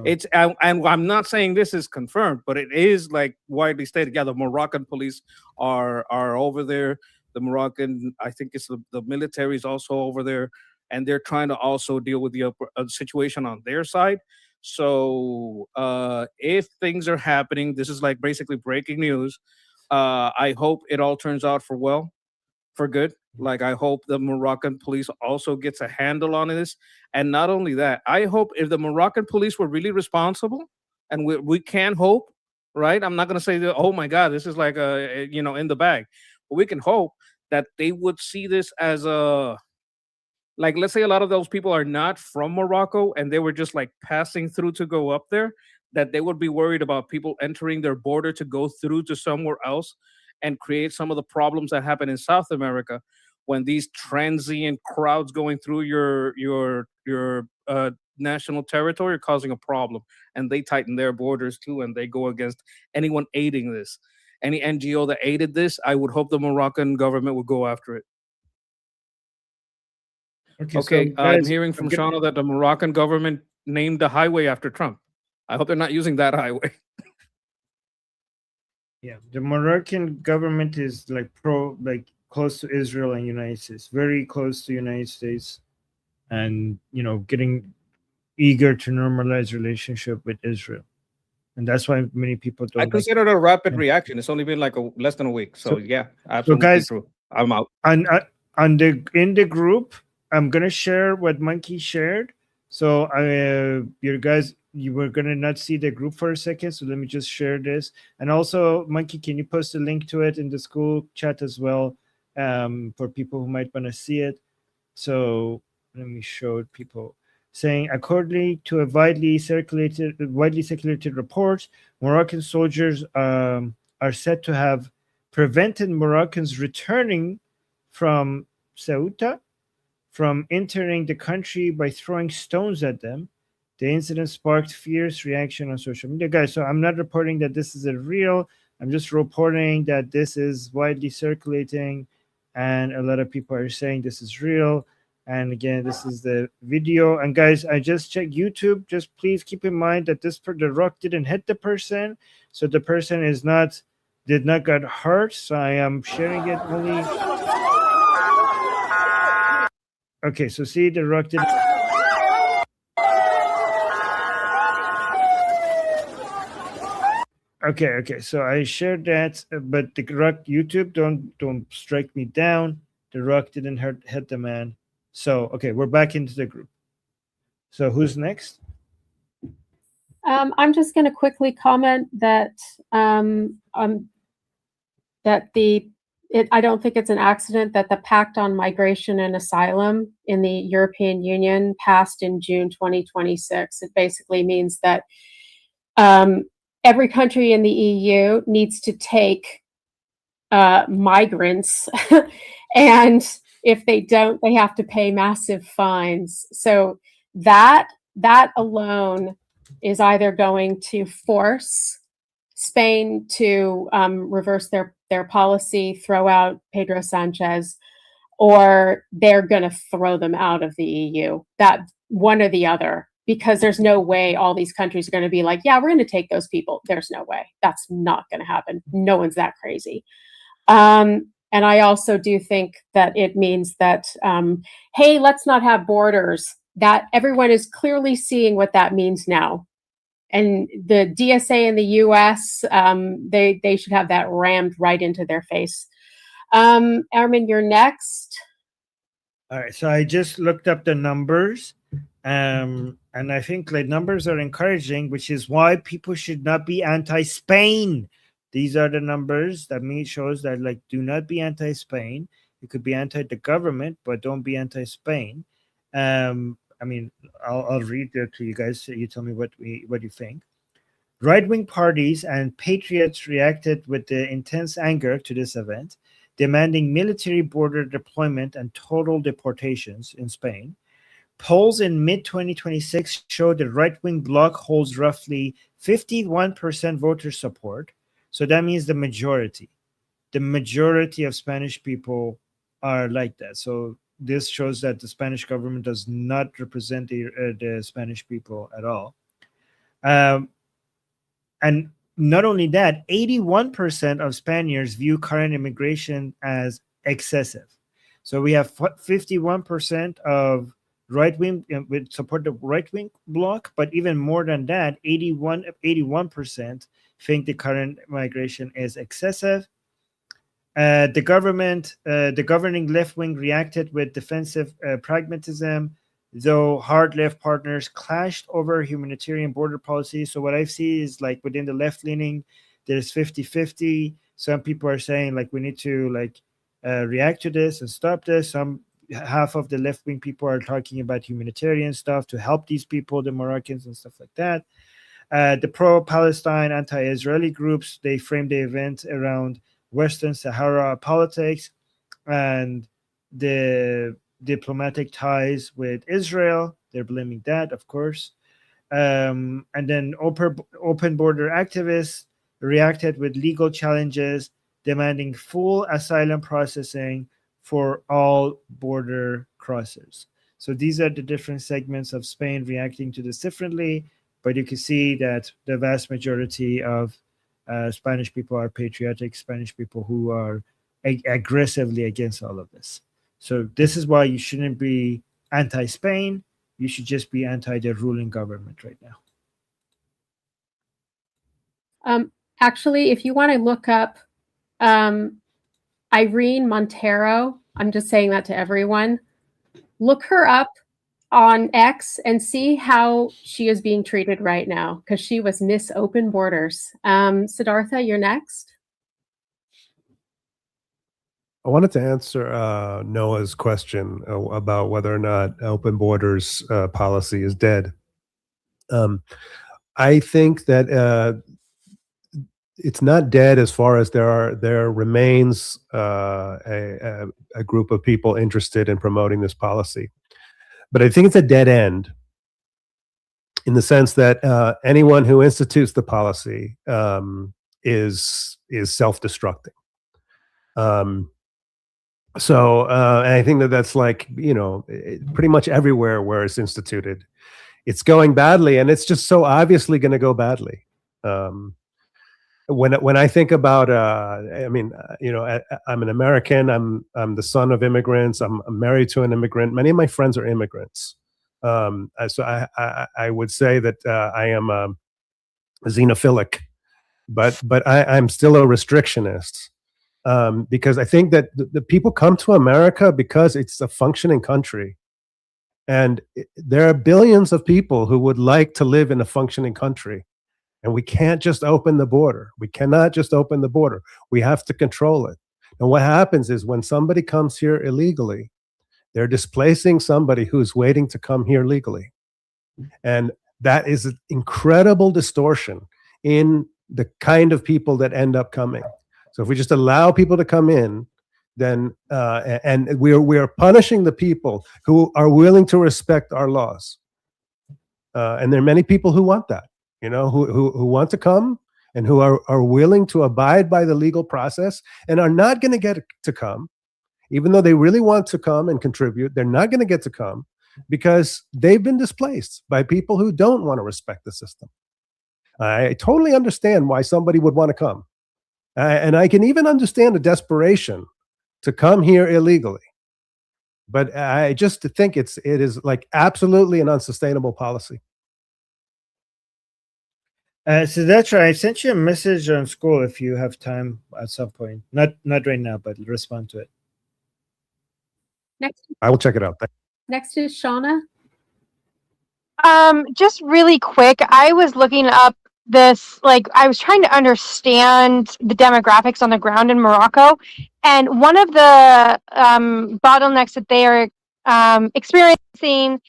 Speaker 2: it's and I'm not saying this is confirmed, but it is like widely stated. Yeah, the Moroccan police are over there. The Moroccan, I think it's the military is also over there, and they're trying to also deal with the situation on their side. So if things are happening, this is like basically breaking news. I hope it all turns out for good. Like I hope the Moroccan police also gets a handle on this, and not only that, I hope if the Moroccan police were really responsible, and we can hope, right? I'm not gonna say that. Oh my God, this is like in the bag, but we can hope that they would see this as a like let's say a lot of those people are not from Morocco and they were just like passing through to go up there, that they would be worried about people entering their border to go through to somewhere else and create some of the problems that happen in South America when these transient crowds going through your national territory are causing a problem, and they tighten their borders too, and they go against anyone aiding this. Any NGO that aided this, I would hope the Moroccan government would go after it. Okay, I'm hearing from Shauna that the Moroccan government named the highway after Trump. I hope they're not using that highway.
Speaker 1: Yeah, the Moroccan government is like close to Israel and United States, very close to United States, and getting eager to normalize relationship with Israel, and that's why many people don't.
Speaker 2: I consider it a rapid reaction. It's only been like less than a week, so yeah, absolutely
Speaker 1: guys,
Speaker 2: true. I'm out.
Speaker 1: In the group, I'm gonna share what Monkey shared. So you guys, you were gonna not see the group for a second, so let me just share this. And also, Monkey, can you post a link to it in the school chat as well, for people who might want to see it? So let me show people. saying, according to a widely circulated report, Moroccan soldiers are said to have prevented Moroccans returning from Ceuta from entering the country by throwing stones at them. The incident sparked fierce reaction on social media. Guys, so I'm not reporting that this is a real, I'm just reporting that this is widely circulating and a lot of people are saying this is real. And again, this is the video. And guys, I just checked YouTube. Just please keep in mind that the rock didn't hit the person. So the person did not get hurt. So I am sharing it only. Okay, so see, the rock did. Okay. So I shared that, but the rock YouTube don't strike me down. The rock didn't hit the man. So okay, we're back into the group. So who's next?
Speaker 7: I'm just going to quickly comment that I don't think it's an accident that the Pact on Migration and Asylum in the European Union passed in June 2026. It basically means that every country in the EU needs to take migrants, and if they don't, they have to pay massive fines. So that alone is either going to force Spain to reverse their policy, throw out Pedro Sanchez, or they're going to throw them out of the EU. That one or the other, because there's no way all these countries are going to be like, yeah, we're going to take those people. There's no way. That's not going to happen. No one's that crazy. And I also do think that it means that, hey, let's not have borders. That everyone is clearly seeing what that means now. And the DSA in the US, they should have that rammed right into their face. Armin, you're next.
Speaker 1: All right, so I just looked up the numbers, and I think like numbers are encouraging, which is why people should not be anti-Spain. These are the numbers that shows that like do not be anti-Spain. You could be anti the government, but don't be anti-Spain. I mean, I'll read it to you guys. So you tell me what you think. Right-wing parties and patriots reacted with the intense anger to this event, demanding military border deployment and total deportations in Spain. Polls in mid-2026 showed the right-wing bloc holds roughly 51% voter support. So that means the majority of Spanish people are like that. So this shows that the Spanish government does not represent the Spanish people at all. And not only that, 81% of Spaniards view current immigration as excessive. So we have 51% of right-wing with support the right-wing bloc, but even more than that, 81% think the current migration is excessive. The governing left wing reacted with defensive pragmatism, though hard left partners clashed over humanitarian border policy. So what I see is like within the left leaning, there's 50-50. Some people are saying like we need to like react to this and stop this. Half of the left wing people are talking about humanitarian stuff to help these people, the Moroccans and stuff like that. The pro-Palestine, anti-Israeli groups, they framed the event around Western Sahara politics and the diplomatic ties with Israel. They're blaming that, of course. And then open border activists reacted with legal challenges, demanding full asylum processing for all border crossers. So these are the different segments of Spain reacting to this differently. But you can see that the vast majority of Spanish people are patriotic Spanish people who are aggressively against all of this. So this is why you shouldn't be anti-Spain. You should just be anti the ruling government right now.
Speaker 7: Actually, if you want to look up Irene Montero, I'm just saying that to everyone. Look her up on X and see how she is being treated right now, because she was Miss Open Borders. Siddhartha, you're next.
Speaker 13: I wanted to answer Noah's question about whether or not open borders policy is dead. I think that it's not dead as far as there remains a group of people interested in promoting this policy, but I think it's a dead end in the sense that anyone who institutes the policy is self-destructing. So and I think that that's like, pretty much everywhere where it's instituted, it's going badly, and it's just so obviously going to go badly. When I think about, I mean, I'm an American. I'm the son of immigrants. I'm married to an immigrant. Many of my friends are immigrants. So I would say that I am xenophilic, but I'm still a restrictionist. Because I think that the people come to America because it's a functioning country. And there are billions of people who would like to live in a functioning country. And we can't just open the border. We cannot just open the border. We have to control it. And what happens is when somebody comes here illegally, they're displacing somebody who's waiting to come here legally. And that is an incredible distortion in the kind of people that end up coming. So if we just allow people to come in, then and we are punishing the people who are willing to respect our laws. And there are many people who want that, who want to come and who are willing to abide by the legal process and are not going to get to come, even though they really want to come and contribute. They're not going to get to come because they've been displaced by people who don't want to respect the system. I totally understand why somebody would want to come. And I can even understand the desperation to come here illegally. But I just think it is like absolutely an unsustainable policy.
Speaker 1: So that's right. I sent you a message on school if you have time at some point. Not right now, but respond to it.
Speaker 7: Next,
Speaker 13: I will check it out.
Speaker 7: next is Shauna.
Speaker 14: Just really quick, I was looking up this, like, I was trying to understand the demographics on the ground in Morocco, and one of the bottlenecks that they are experiencing,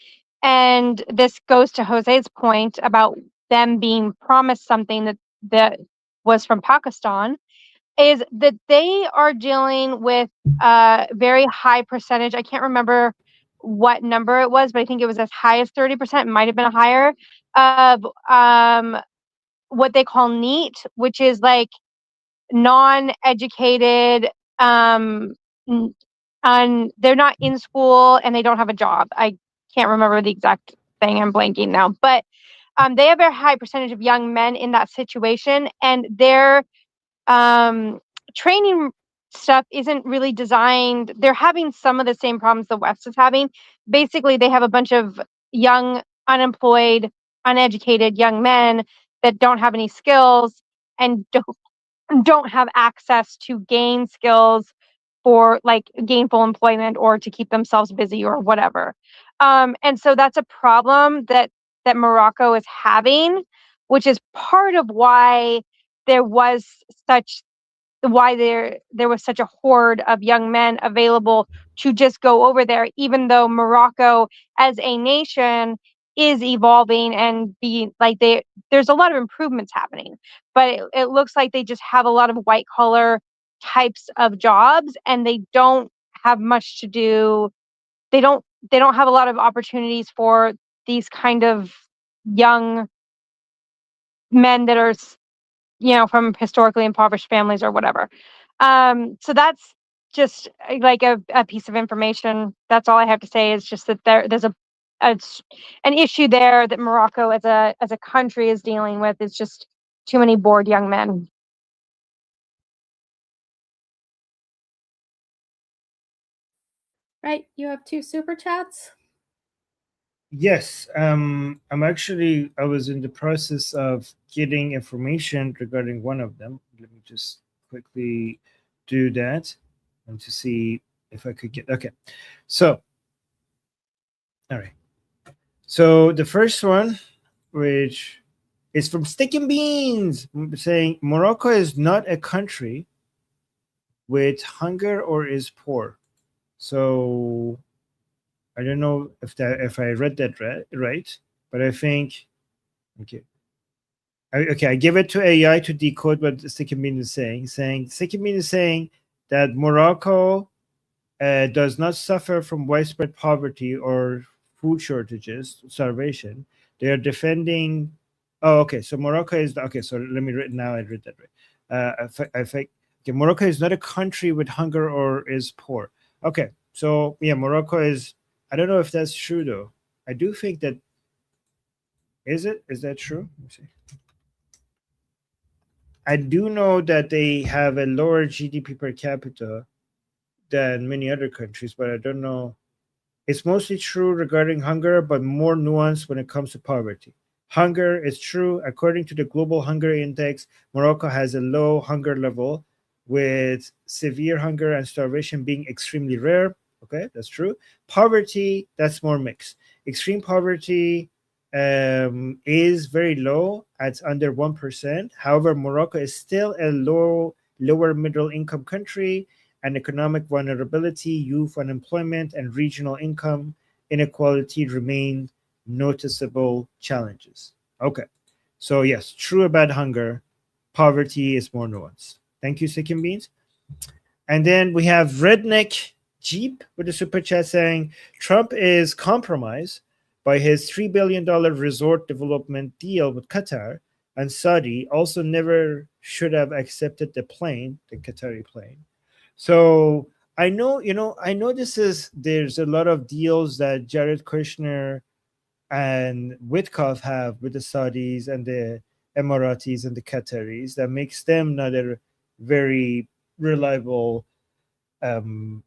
Speaker 14: and this goes to Jose's point about them being promised something that was from Pakistan, is that they are dealing with a very high percentage. I can't remember what number it was, but I think it was as high as 30%, it might have been higher, of what they call NEET, which is like non-educated, and they're not in school and they don't have a job. I can't remember the exact thing. I'm blanking now, but they have a high percentage of young men in that situation, and their training stuff isn't really designed. They're having some of the same problems the West is having. Basically, they have a bunch of young, unemployed, uneducated young men that don't have any skills and don't have access to gain skills for like gainful employment or to keep themselves busy or whatever. And so that's a problem that Morocco is having, which is part of why there was such a horde of young men available to just go over there, even though Morocco as a nation is evolving and being like there's a lot of improvements happening, but it looks like they just have a lot of white collar types of jobs, and they don't have much to do. They don't have a lot of opportunities for these kind of young men that are from historically impoverished families or whatever. So that's just like a piece of information. That's all I have to say, is just that there's an issue there that Morocco as a country is dealing with. It's just too many bored young men.
Speaker 7: Right, you have 2 super chats.
Speaker 1: Yes, I was in the process of getting information regarding one of them. Let me just quickly do that and to see if I could get, okay. So, all right. So the first one, which is from Stick and Beans, saying Morocco is not a country. with hunger or is poor. So I don't know if I read that right, but I think okay. Okay, I give it to AI to decode what the second meaning is saying. Second meaning is saying that Morocco does not suffer from widespread poverty or food shortages, starvation. They are defending. Oh, okay. So Morocco is okay. So let me read now. I read that right. I think okay. Morocco is not a country with hunger or is poor. Okay. So yeah, Morocco is. I don't know if that's true though. I do think that is it. Is that true? Let me see. I do know that they have a lower GDP per capita than many other countries, but I don't know. It's mostly true regarding hunger, but more nuanced when it comes to poverty. Hunger is true. According to the Global Hunger Index, Morocco has a low hunger level, with severe hunger and starvation being extremely rare. Okay, that's true. Poverty, that's more mixed. Extreme poverty is very low at under 1%. However, Morocco is still a lower middle income country, and economic vulnerability, youth unemployment, and regional income inequality remain noticeable challenges. Okay, so yes, true about hunger. Poverty is more nuanced. Thank you, Second Beans. And then we have Redneck Jeep with a super chat saying Trump is compromised by his $3 billion resort development deal with Qatar, and Saudi also never should have accepted the plane, the Qatari plane. So I know, I know there's a lot of deals that Jared Kushner and Witkoff have with the Saudis and the Emiratis and the Qataris that makes them not a very reliable, um,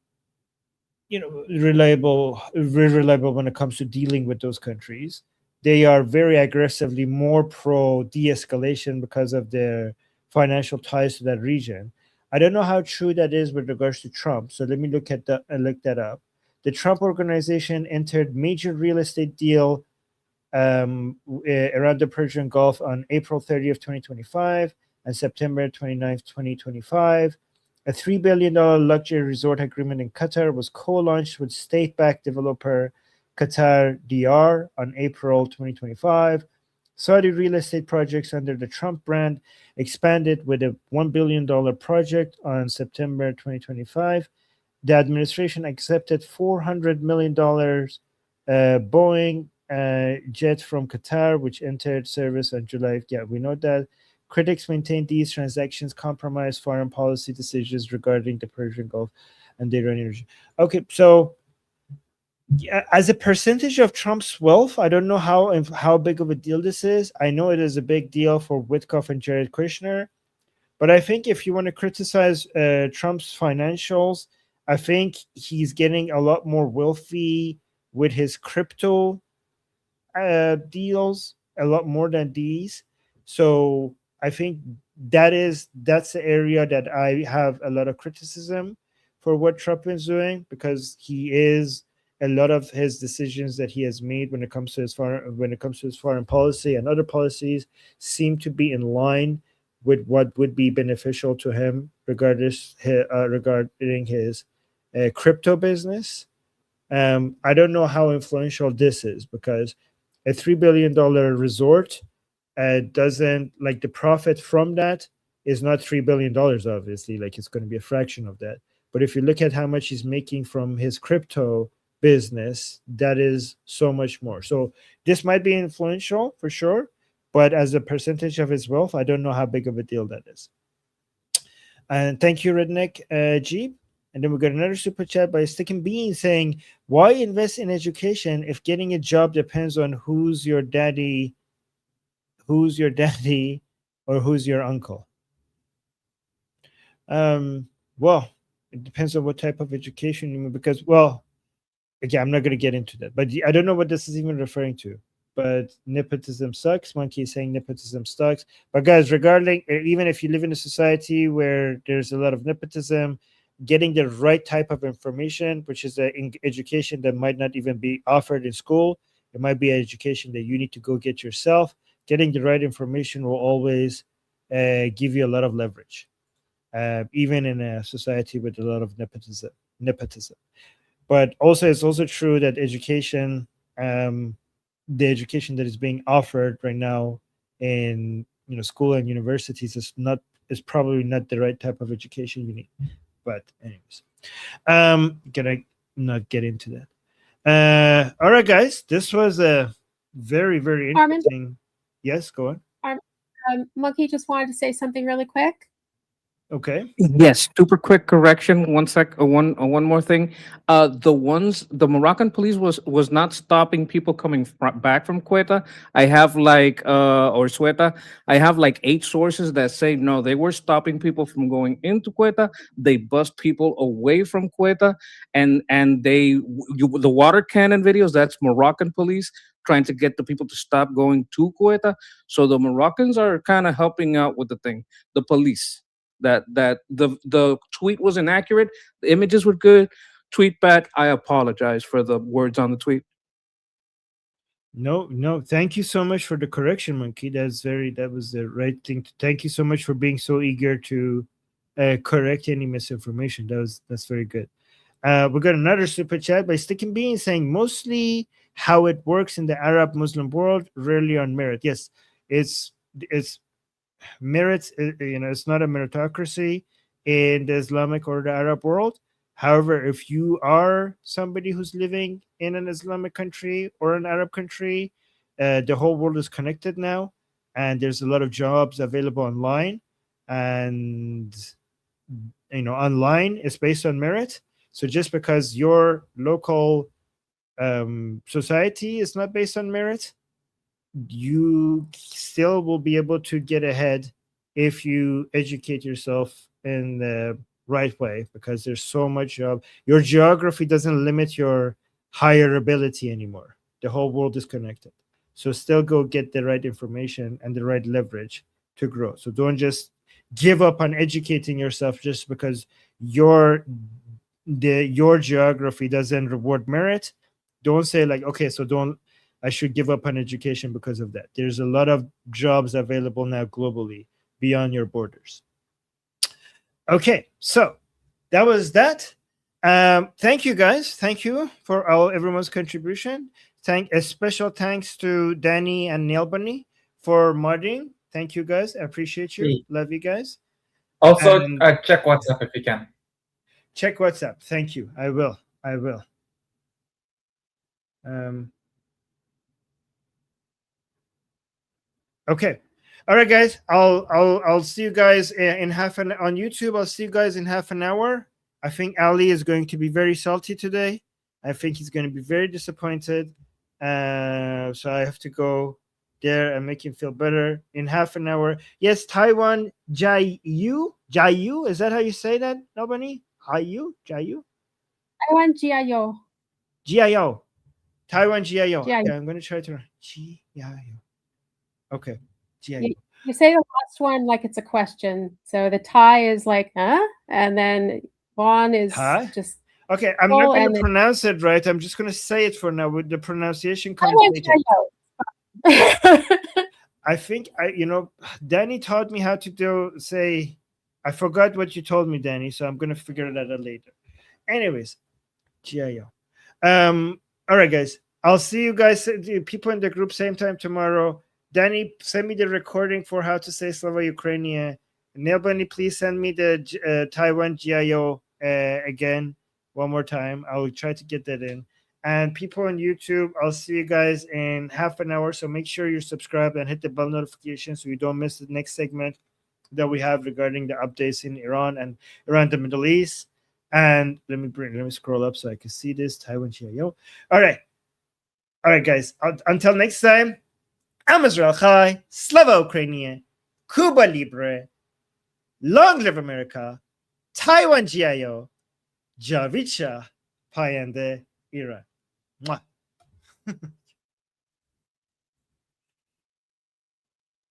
Speaker 1: very reliable when it comes to dealing with those countries. They are very aggressively more pro de-escalation because of their financial ties to that region. I don't know how true that is with regards to Trump, so let me look that up. The Trump organization entered major real estate deal around the Persian Gulf on April 30th, 2025 and September 29th, 2025. A $3 billion luxury resort agreement in Qatar was co-launched with state-backed developer Qatar DR on April 2025. Saudi real estate projects under the Trump brand expanded with a $1 billion project on September 2025. The administration accepted $400 million Boeing jet from Qatar, which entered service on July. Yeah, we know that. Critics maintain these transactions compromise foreign policy decisions regarding the Persian Gulf and the Iranian regime. Okay, so as a percentage of Trump's wealth, I don't know how big of a deal this is. I know it is a big deal for Witkoff and Jared Kushner, but I think if you want to criticize Trump's financials, I think he's getting a lot more wealthy with his crypto deals, a lot more than these. So I think that's the area that I have a lot of criticism for what Trump is doing, because he is a lot of his decisions that he has made when it comes to his foreign policy and other policies seem to be in line with what would be beneficial to him, regarding his crypto business. I don't know how influential this is, because a $3 billion resort doesn't, like, the profit from that is not $3 billion, obviously, like it's going to be a fraction of that. But if you look at how much he's making from his crypto business, that is so much more. So this might be influential for sure, but as a percentage of his wealth, I don't know how big of a deal that is. And thank you, Redneck Jeep. And then we got another super chat by Sticking Bean saying, why invest in education if getting a job depends on who's your daddy, or who's your uncle? Well, it depends on what type of education you mean, because, well, again, I'm not going to get into that, but I don't know what this is even referring to. But nepotism sucks. Monkey is saying nepotism sucks. But guys, regarding, even if you live in a society where there's a lot of nepotism, getting the right type of information, which is an education that might not even be offered in school, it might be an education that you need to go get yourself. Getting the right information will always give you a lot of leverage. even in a society with a lot of nepotism. But also, it's also true that education, the education that is being offered right now in school and universities is probably not the right type of education you need. But anyways, gonna not get into that. All right, guys, this was a very, very
Speaker 7: Armin?
Speaker 1: interesting. Yes, go on.
Speaker 7: Monkey just wanted to say something really quick.
Speaker 1: Okay.
Speaker 2: Yes, super quick correction. One more thing. The Moroccan police was not stopping people coming back from Quetta. I have or Sueta. I have like 8 sources that say no, they were stopping people from going into Quetta. They bust people away from Quetta, and the water cannon videos. That's Moroccan police trying to get the people to stop going to Quetta. So the Moroccans are kind of helping out with the thing. The police. That the tweet was inaccurate. The images were good. Tweet back. I apologize for the words on the tweet.
Speaker 1: No. Thank you so much for the correction, Monkey. That was the right thing. Thank you so much for being so eager to correct any misinformation. That's very good. We got another super chat by Sticking Bean saying mostly how it works in the Arab Muslim world, rarely on merit. Yes, it's merits. It's not a meritocracy in the Islamic or the Arab world. However, if you are somebody who's living in an Islamic country or an Arab country, the whole world is connected now, and there's a lot of jobs available online, and online is based on merit. So just because your local society is not based on merit, you still will be able to get ahead if you educate yourself in the right way, because there's so much of your geography doesn't limit your higher ability anymore. The whole world is connected. So still go get the right information and the right leverage to grow. So don't just give up on educating yourself just because your geography doesn't reward merit. Don't say like, okay, so I should give up on education because of that. There's a lot of jobs available now globally beyond your borders. Okay, so that was that. Thank you, guys. Thank you for everyone's contribution. A special thanks to Danny and Nail Bunny for modding. Thank you, guys. I appreciate you.
Speaker 6: Hey.
Speaker 1: Love you guys.
Speaker 6: Also,
Speaker 1: And
Speaker 6: check WhatsApp if you can.
Speaker 1: check WhatsApp. Thank you. I will. Okay. All right, guys. I'll see you guys in on YouTube. I'll see you guys in half an hour. I think Ali is going to be very salty today. I think he's going to be very disappointed. So I have to go there and make him feel better in half an hour. Yes, Taiwan Jiayu. Is that how you say that? Nobody? Jiayu?
Speaker 7: Taiwan Jiayo.
Speaker 1: Jiayo. Taiwan Jiayo.
Speaker 7: Jiayo.
Speaker 1: Okay, I'm going to try to Jiayo. Okay. Jiayo.
Speaker 7: You say the last one like it's a question. So the Thai is like, huh? And then Juan is just
Speaker 1: okay. I'm not going to pronounce it right. I'm just going to say it for now. With the pronunciation comes later. I think Danny taught me how to say. I forgot what you told me, Danny. So I'm going to figure that out later. Anyways, Jiayo. All right, guys. I'll see you guys, people in the group, same time tomorrow. Danny, send me the recording for how to say Slava Ukrainian. Nail Bunny, please send me the Taiwan Jiayo again one more time. I will try to get that in. And people on YouTube, I'll see you guys in half an hour. So make sure you're subscribed and hit the bell notification so you don't miss the next segment that we have regarding the updates in Iran and around the Middle East. And let me scroll up so I can see this Taiwan Jiayo. All right, guys. Until next time. I'm Israel Chai, Slava Ukrainian, Cuba Libre, Long Live America, Taiwan Jiayo, Javicha Payande Iran. Mwah.